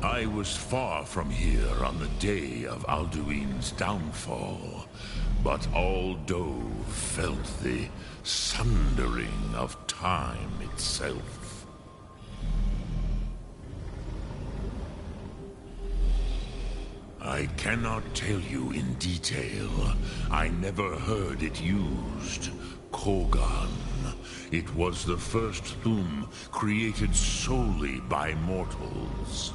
I was far from here on the day of Alduin's downfall, but all Dove felt the sundering of time itself. I cannot tell you in detail. I never heard it used. Kogan. It was the first Thum created solely by mortals.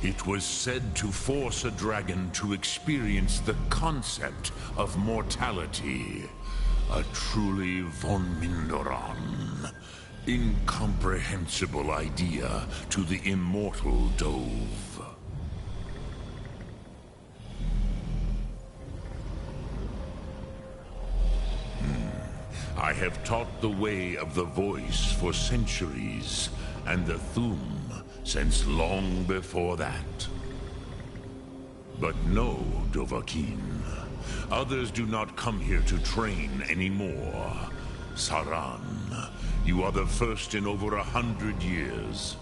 It was said to force a dragon to experience the concept of mortality. A truly von Mindoran. incomprehensible idea to the immortal Dove. I have taught the way of the voice for centuries, and the Thum since long before that. But no, Dovahkiin. Others do not come here to train anymore. Saran, you are the first in over 100 years.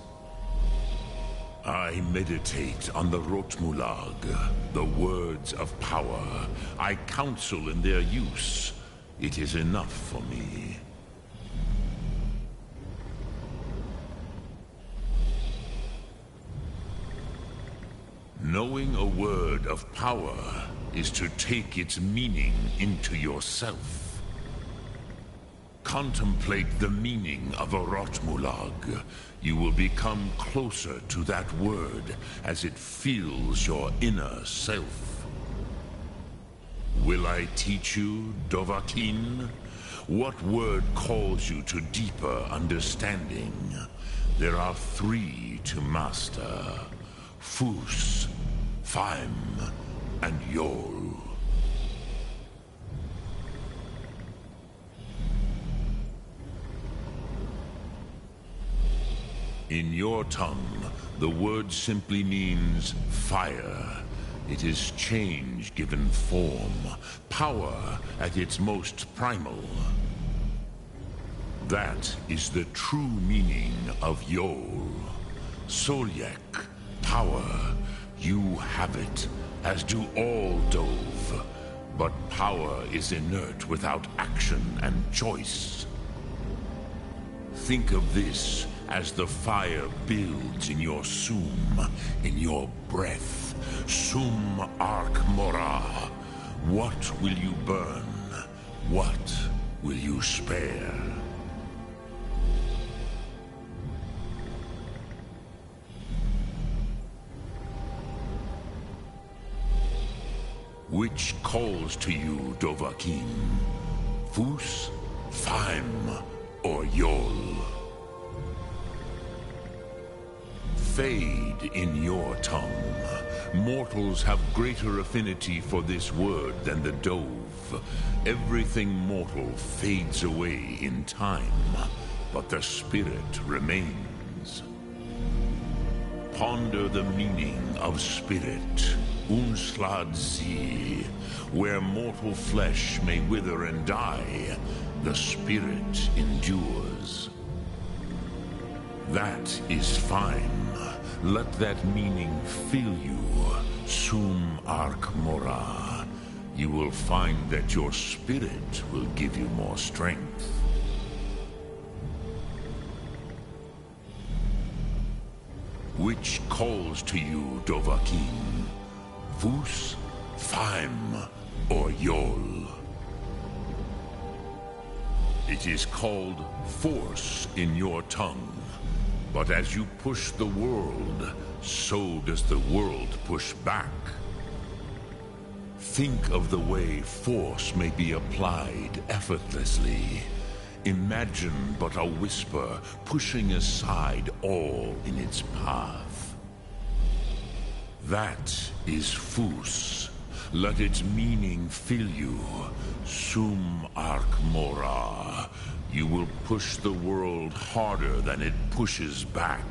I meditate on the Rotmulag, the words of power. I counsel in their use. It is enough for me. Knowing a word of power is to take its meaning into yourself. Contemplate the meaning of a Rotmulag. You will become closer to that word as it fills your inner self. Will I teach you, Dovahkiin? What word calls you to deeper understanding? There are 3 to master. Fus, Faim, and Yol. In your tongue, the word simply means fire. It is change given form, power at its most primal. That is the true meaning of Yol. Solyek, power. You have it, as do all Dove. But power is inert without action and choice. Think of this as the fire builds in your Sum, in your breath. Sum Ark Mora. What will you burn? What will you spare? Which calls to you, Dovahkiin? Fus, Faim, or Yol? Fade in your tongue. Mortals have greater affinity for this word than the Dove. Everything mortal fades away in time, but the spirit remains. Ponder the meaning of spirit, Unslad Zi. Where mortal flesh may wither and die, the spirit endures. That is fine. Let that meaning fill you, Sum Ark Mora. You will find that your spirit will give you more strength. Which calls to you, Dovahkiin? Fus, Faim, or Yol? It is called force in your tongue. But as you push the world, so does the world push back. Think of the way force may be applied effortlessly. Imagine but a whisper pushing aside all in its path. That is Fus. Let its meaning fill you, Sum Ark Mora. You will push the world harder than it pushes back.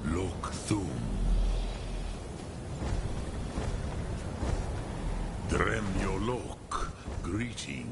Lok Thum. Dremyolok. Greetings.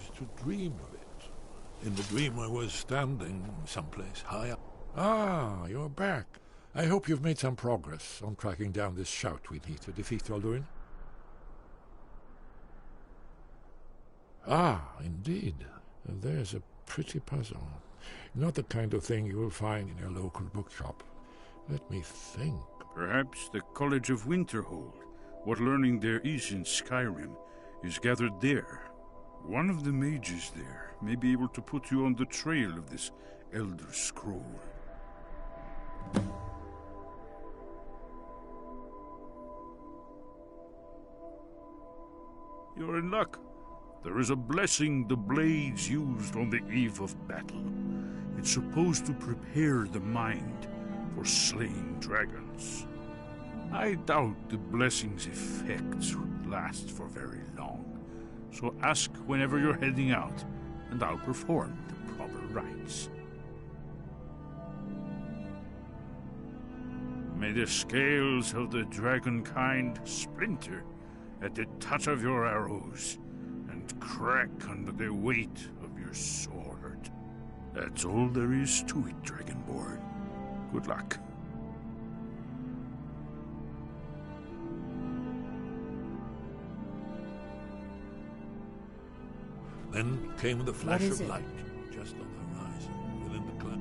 used to dream of it. In the dream I was standing someplace high up. Ah, you're back. I hope you've made some progress on tracking down this shout we need to defeat Alduin. Ah, indeed. There's a pretty puzzle. Not the kind of thing you will find in your local bookshop. Let me think. Perhaps the College of Winterhold. What learning there is in Skyrim is gathered there. One of the mages there may be able to put you on the trail of this Elder Scroll. You're in luck. There is a blessing the blades used on the eve of battle. It's supposed to prepare the mind for slaying dragons. I doubt the blessing's effects would last for very long, so ask whenever you're heading out, and I'll perform the proper rites. May the scales of the dragon kind splinter at the touch of your arrows, and crack under the weight of your sword. That's all there is to it, Dragonborn. Good luck. Then came the flash is of it? light, just on the horizon, within the cloud.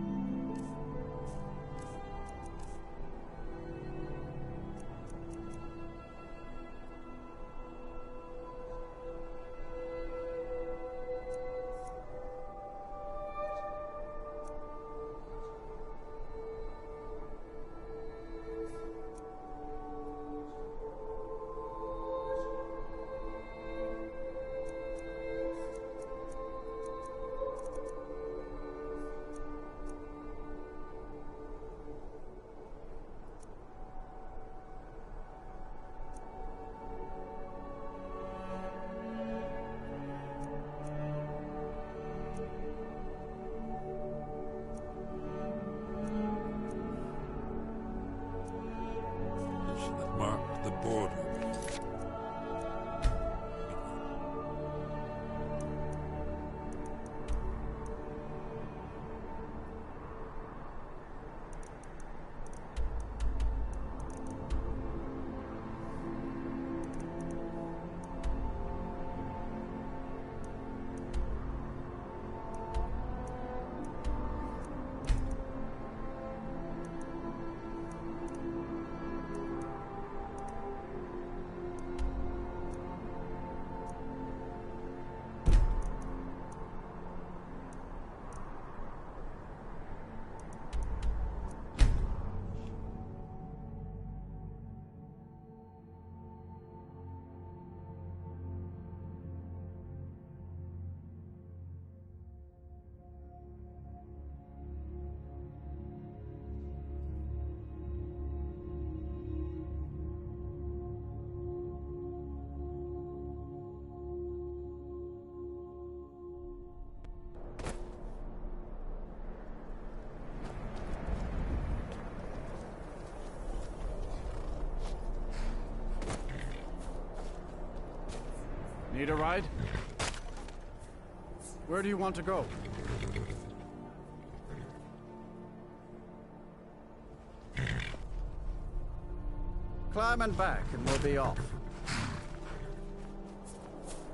That marked the border. Need a ride? Where do you want to go? Climb and back, and we'll be off.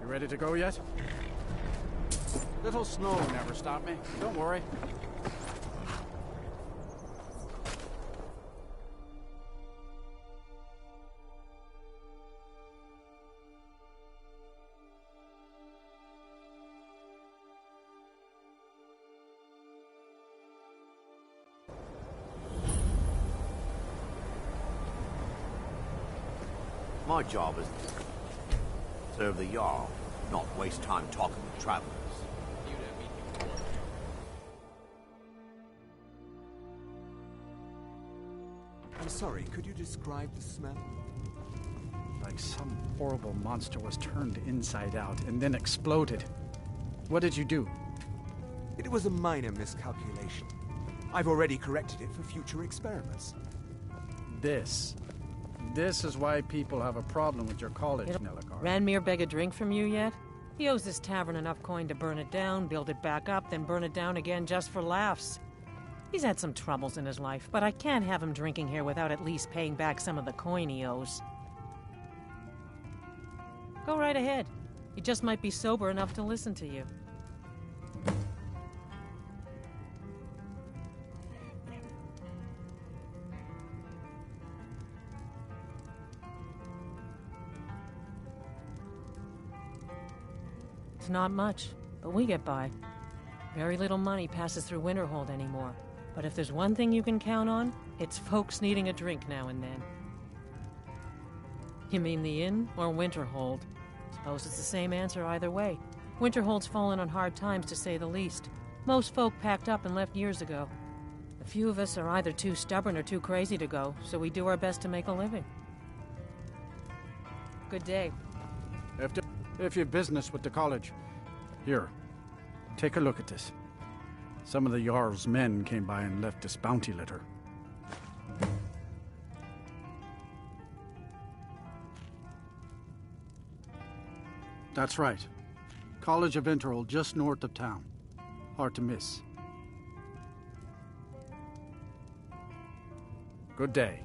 You ready to go yet? Little snow never stopped me. Don't worry. My job is to serve the Jarl, not waste time talking with travelers. I'm sorry, could you describe the smell? Like some horrible monster was turned inside out and then exploded. What did you do? It was a minor miscalculation. I've already corrected it for future experiments. This is why people have a problem with your college, Nelagar. Ranmir beg a drink from you yet? He owes this tavern enough coin to burn it down, build it back up, then burn it down again just for laughs. He's had some troubles in his life, but I can't have him drinking here without at least paying back some of the coin he owes. Go right ahead. He just might be sober enough to listen to you. It's not much, but we get by. Very little money passes through Winterhold anymore. But if there's one thing you can count on, it's folks needing a drink now and then. You mean the inn or Winterhold? Suppose it's the same answer either way. Winterhold's fallen on hard times, to say the least. Most folk packed up and left years ago. A few of us are either too stubborn or too crazy to go, so we do our best to make a living. Good day. If you've business with the college, here, take a look at this. Some of the Jarl's men came by and left this bounty letter. That's right. College of Winterhold, just north of town. Hard to miss. Good day.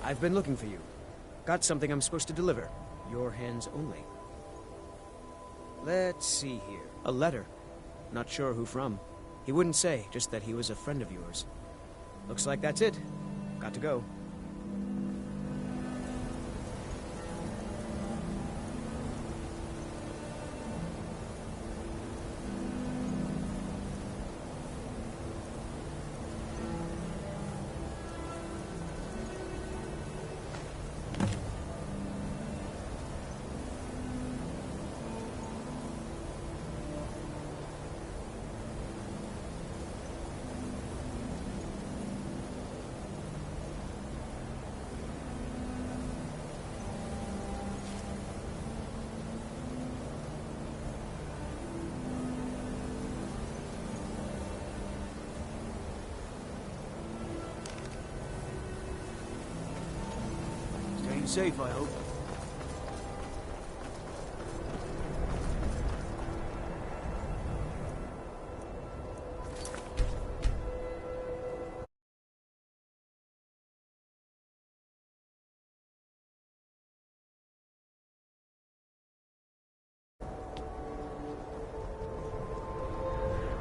I've been looking for you. Got something I'm supposed to deliver. Your hands only. Let's see here. A letter. Not sure who from. He wouldn't say, just that he was a friend of yours. Looks like that's it. Got to go. Safe, I hope.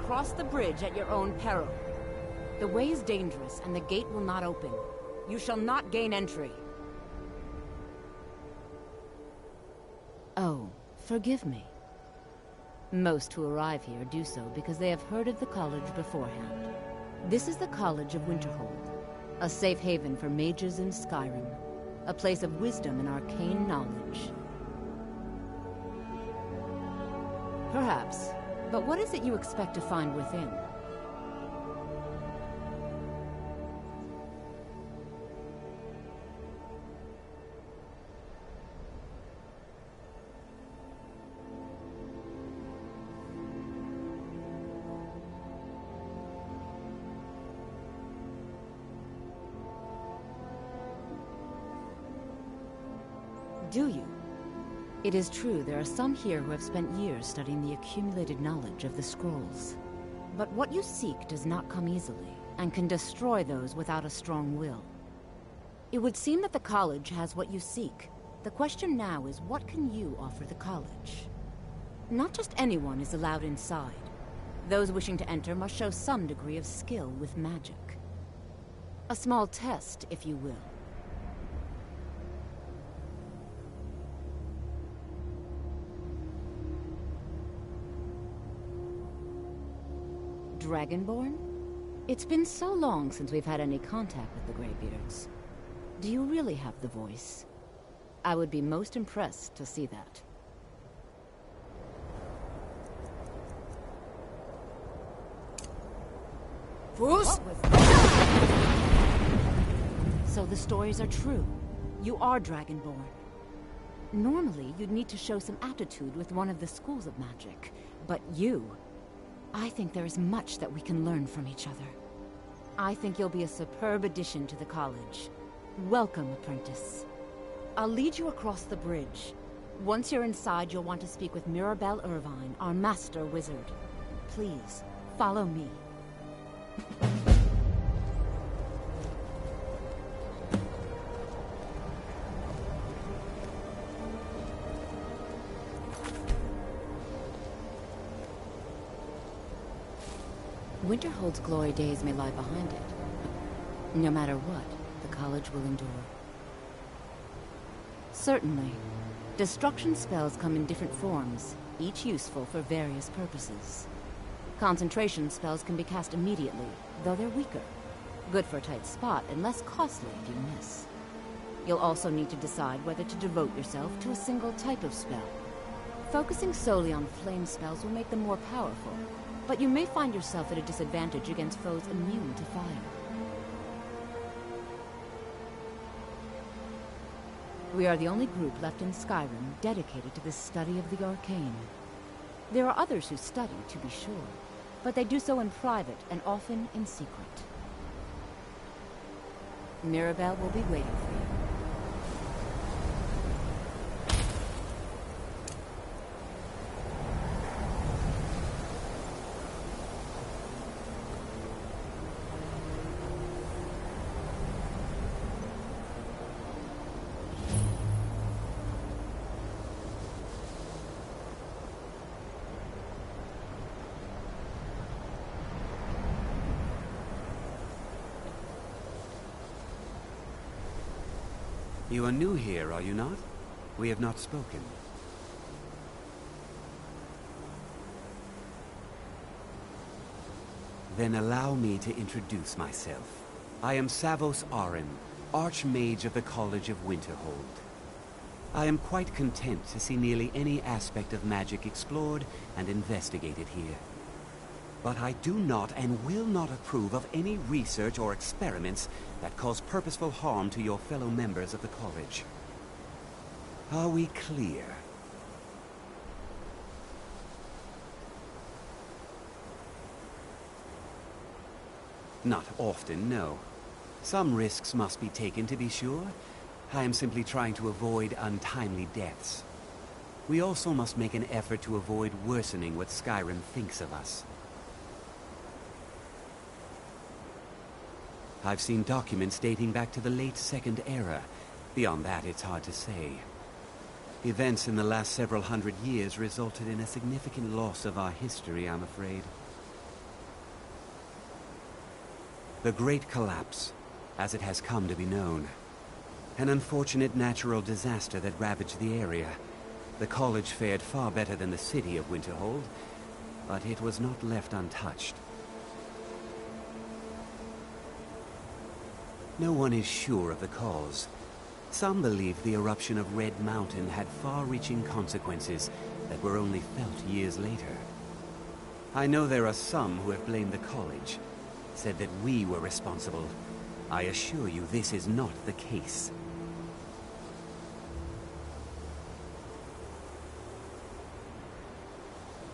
Cross the bridge at your own peril. The way is dangerous, and the gate will not open. You shall not gain entry. Oh, forgive me. Most who arrive here do so because they have heard of the college beforehand. This is the College of Winterhold, a safe haven for mages in Skyrim, a place of wisdom and arcane knowledge. Perhaps, but what is it you expect to find within? Do you? It is true there are some here who have spent years studying the accumulated knowledge of the scrolls. But what you seek does not come easily, and can destroy those without a strong will. It would seem that the college has what you seek. The question now is, what can you offer the college? Not just anyone is allowed inside. Those wishing to enter must show some degree of skill with magic. A small test, if you will. Dragonborn? It's been so long since we've had any contact with the Greybeards. Do you really have the voice? I would be most impressed to see that. Fools! So the stories are true. You are Dragonborn. Normally, you'd need to show some aptitude with one of the schools of magic. But you... I think there is much that we can learn from each other. I think you'll be a superb addition to the college. Welcome, apprentice. I'll lead you across the bridge. Once you're inside, you'll want to speak with Mirabelle Irvine, our master wizard. Please, follow me. Winterhold's glory days may lie behind it. No matter what, the college will endure. Certainly. Destruction spells come in different forms, each useful for various purposes. Concentration spells can be cast immediately, though they're weaker. Good for a tight spot and less costly if you miss. You'll also need to decide whether to devote yourself to a single type of spell. Focusing solely on flame spells will make them more powerful, but you may find yourself at a disadvantage against foes immune to fire. We are the only group left in Skyrim dedicated to the study of the arcane. There are others who study, to be sure, but they do so in private and often in secret. Mirabelle will be waiting for you. You are new here, are you not? We have not spoken. Then allow me to introduce myself. I am Savos Arin, Archmage of the College of Winterhold. I am quite content to see nearly any aspect of magic explored and investigated here. But I do not and will not approve of any research or experiments that cause purposeful harm to your fellow members of the college. Are we clear? Not often, no. Some risks must be taken, to be sure. I am simply trying to avoid untimely deaths. We also must make an effort to avoid worsening what Skyrim thinks of us. I've seen documents dating back to the late Second Era. Beyond that, it's hard to say. Events in the last several hundred years resulted in a significant loss of our history, I'm afraid. The Great Collapse, as it has come to be known. An unfortunate natural disaster that ravaged the area. The college fared far better than the city of Winterhold, but it was not left untouched. No one is sure of the cause. Some believe the eruption of Red Mountain had far-reaching consequences that were only felt years later. I know there are some who have blamed the college, said that we were responsible. I assure you this is not the case.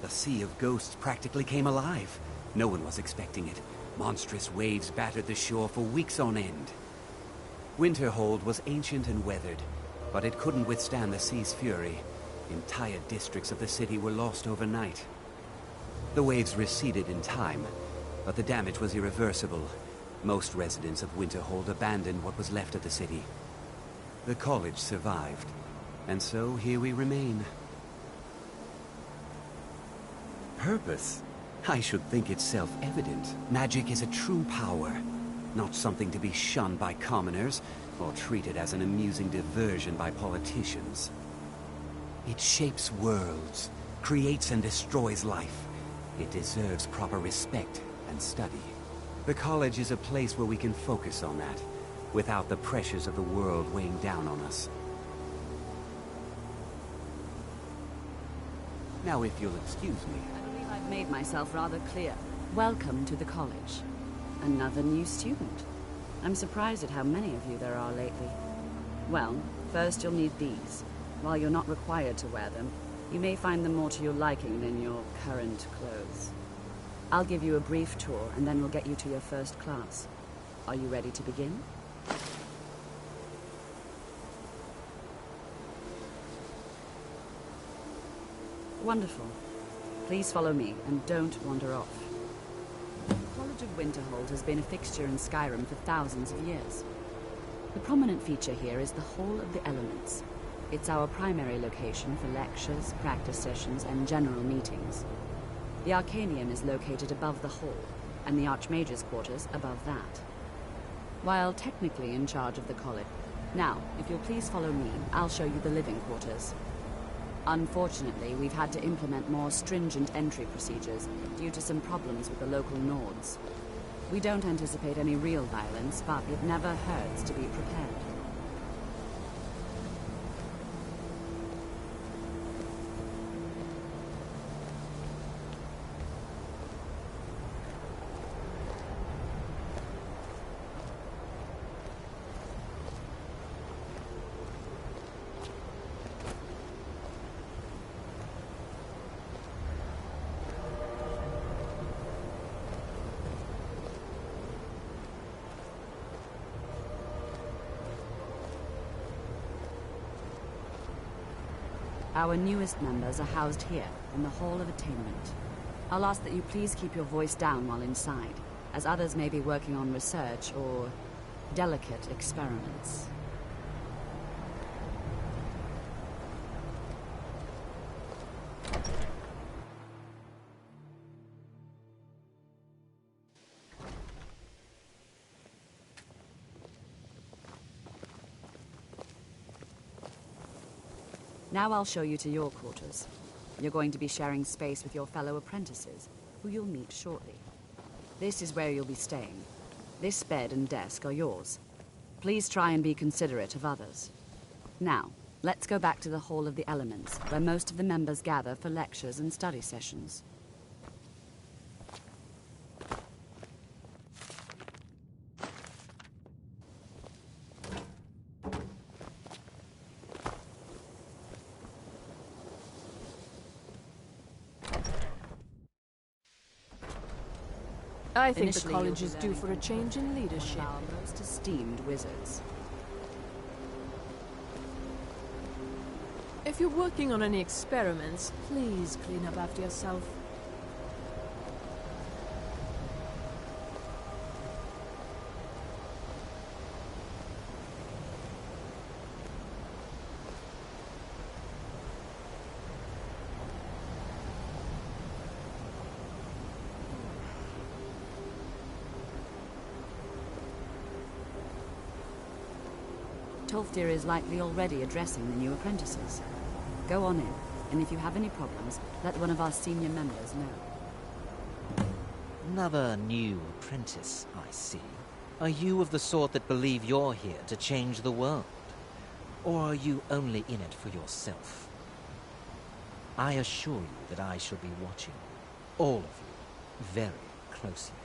The Sea of Ghosts practically came alive. No one was expecting it. Monstrous waves battered the shore for weeks on end. Winterhold was ancient and weathered, but it couldn't withstand the sea's fury. Entire districts of the city were lost overnight. The waves receded in time, but the damage was irreversible. Most residents of Winterhold abandoned what was left of the city. The college survived, and so here we remain. Purpose? I should think it's self-evident. Magic is a true power, not something to be shunned by commoners or treated as an amusing diversion by politicians. It shapes worlds, creates and destroys life. It deserves proper respect and study. The college is a place where we can focus on that, without the pressures of the world weighing down on us. Now, if you'll excuse me. I've made myself rather clear. Welcome to the college. Another new student. I'm surprised at how many of you there are lately. Well, first you'll need these. While you're not required to wear them, you may find them more to your liking than your current clothes. I'll give you a brief tour, and then we'll get you to your first class. Are you ready to begin? Wonderful. Please follow me, and don't wander off. The College of Winterhold has been a fixture in Skyrim for thousands of years. The prominent feature here is the Hall of the Elements. It's our primary location for lectures, practice sessions, and general meetings. The Arcanium is located above the hall, and the Archmage's quarters above that. While technically in charge of the college, now, if you'll please follow me, I'll show you the living quarters. Unfortunately, we've had to implement more stringent entry procedures due to some problems with the local Nords. We don't anticipate any real violence, but it never hurts to be prepared. Our newest members are housed here, in the Hall of Attainment. I'll ask that you please keep your voice down while inside, as others may be working on research or delicate experiments. Now I'll show you to your quarters. You're going to be sharing space with your fellow apprentices, who you'll meet shortly. This is where you'll be staying. This bed and desk are yours. Please try and be considerate of others. Now, let's go back to the Hall of the Elements, where most of the members gather for lectures and study sessions. I think the Initially, college you'll is be due learning for a from change in leadership. one of our most esteemed wizards. If you're working on any experiments, please clean up after yourself. Tolfdir is likely already addressing the new apprentices. Go on in, and if you have any problems, let one of our senior members know. Another new apprentice, I see. Are you of the sort that believe you're here to change the world? Or are you only in it for yourself? I assure you that I shall be watching you, all of you, very closely.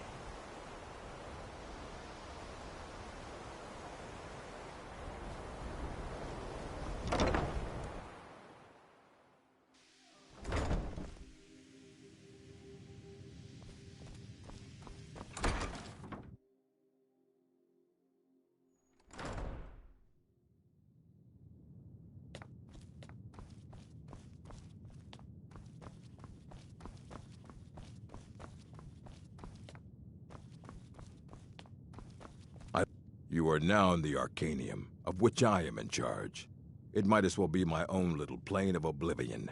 You are now in the Arcanium, of which I am in charge. It might as well be my own little plane of oblivion.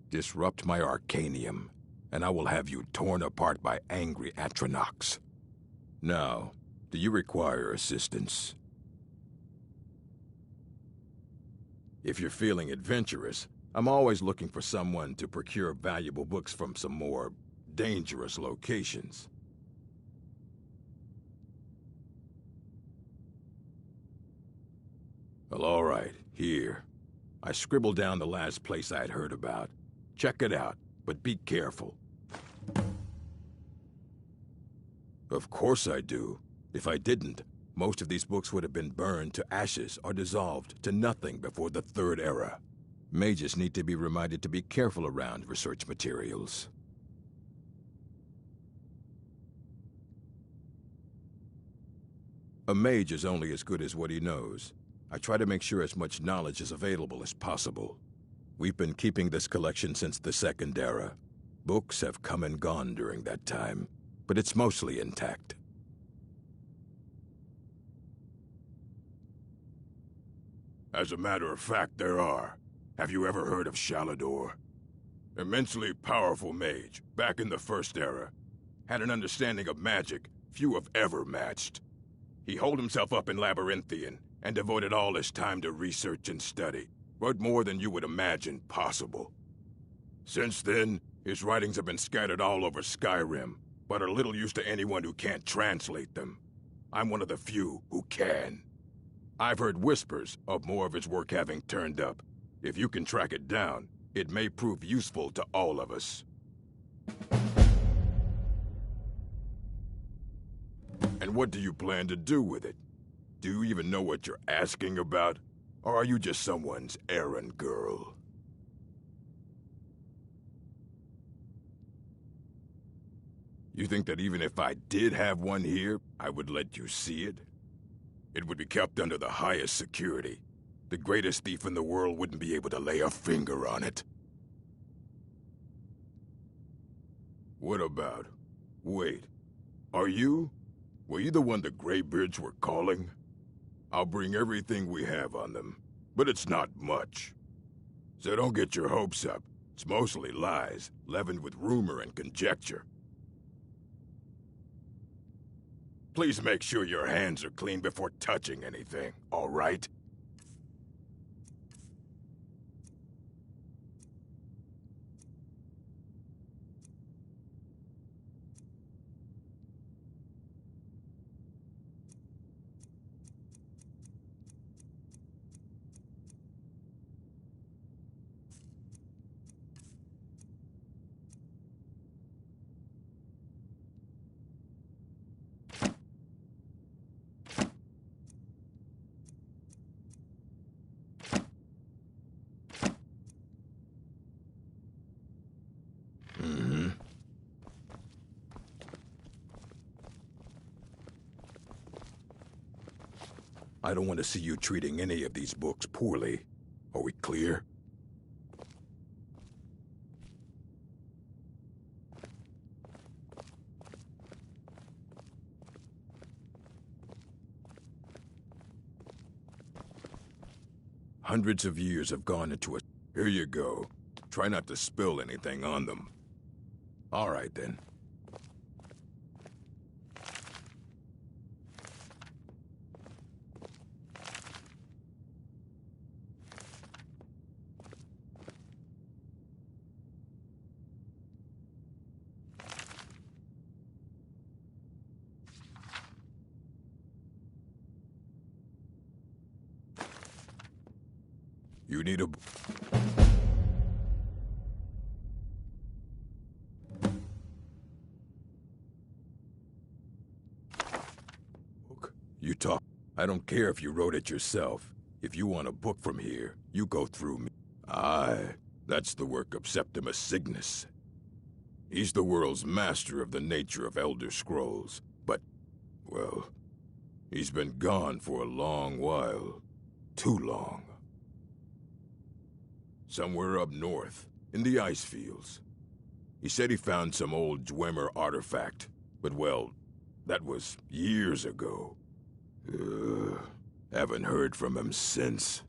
Disrupt my Arcanium, and I will have you torn apart by angry Atronachs. Now, do you require assistance? If you're feeling adventurous, I'm always looking for someone to procure valuable books from some more dangerous locations. Well, all right, here. I scribbled down the last place I'd heard about. Check it out, but be careful. Of course I do. If I didn't, most of these books would have been burned to ashes or dissolved to nothing before the Third Era. Mages need to be reminded to be careful around research materials. A mage is only as good as what he knows. I try to make sure as much knowledge is available as possible. We've been keeping this collection since the Second Era. Books have come and gone during that time, but it's mostly intact. As a matter of fact, there are. Have you ever heard of Shalador? Immensely powerful mage, back in the First Era. Had an understanding of magic few have ever matched. He holed himself up in Labyrinthian and devoted all his time to research and study. Wrote more than you would imagine possible. Since then, his writings have been scattered all over Skyrim, but are little use to anyone who can't translate them. I'm one of the few who can. I've heard whispers of more of his work having turned up. If you can track it down, it may prove useful to all of us. And what do you plan to do with it? Do you even know what you're asking about? Or are you just someone's errand girl? You think that even if I did have one here, I would let you see it? It would be kept under the highest security. The greatest thief in the world wouldn't be able to lay a finger on it. What about... Wait. Are you? Were you the one the Greybeards were calling? I'll bring everything we have on them, but it's not much. So don't get your hopes up. It's mostly lies, leavened with rumor and conjecture. Please make sure your hands are clean before touching anything, all right? I don't want to see you treating any of these books poorly. Are we clear? Hundreds of years have gone into it. Here you go. Try not to spill anything on them. All right, then. You need a... book? You talk. I don't care if you wrote it yourself. If you want a book from here, you go through me. Aye, that's the work of Septimus Cygnus. He's the world's master of the nature of Elder Scrolls, but, well, he's been gone for a long while. Too long. Somewhere up north, in the ice fields. He said he found some old Dwemer artifact, but well, that was years ago. Haven't heard from him since.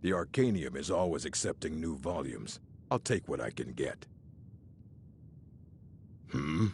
The Arcanium is always accepting new volumes. I'll take what I can get. Mm-hmm.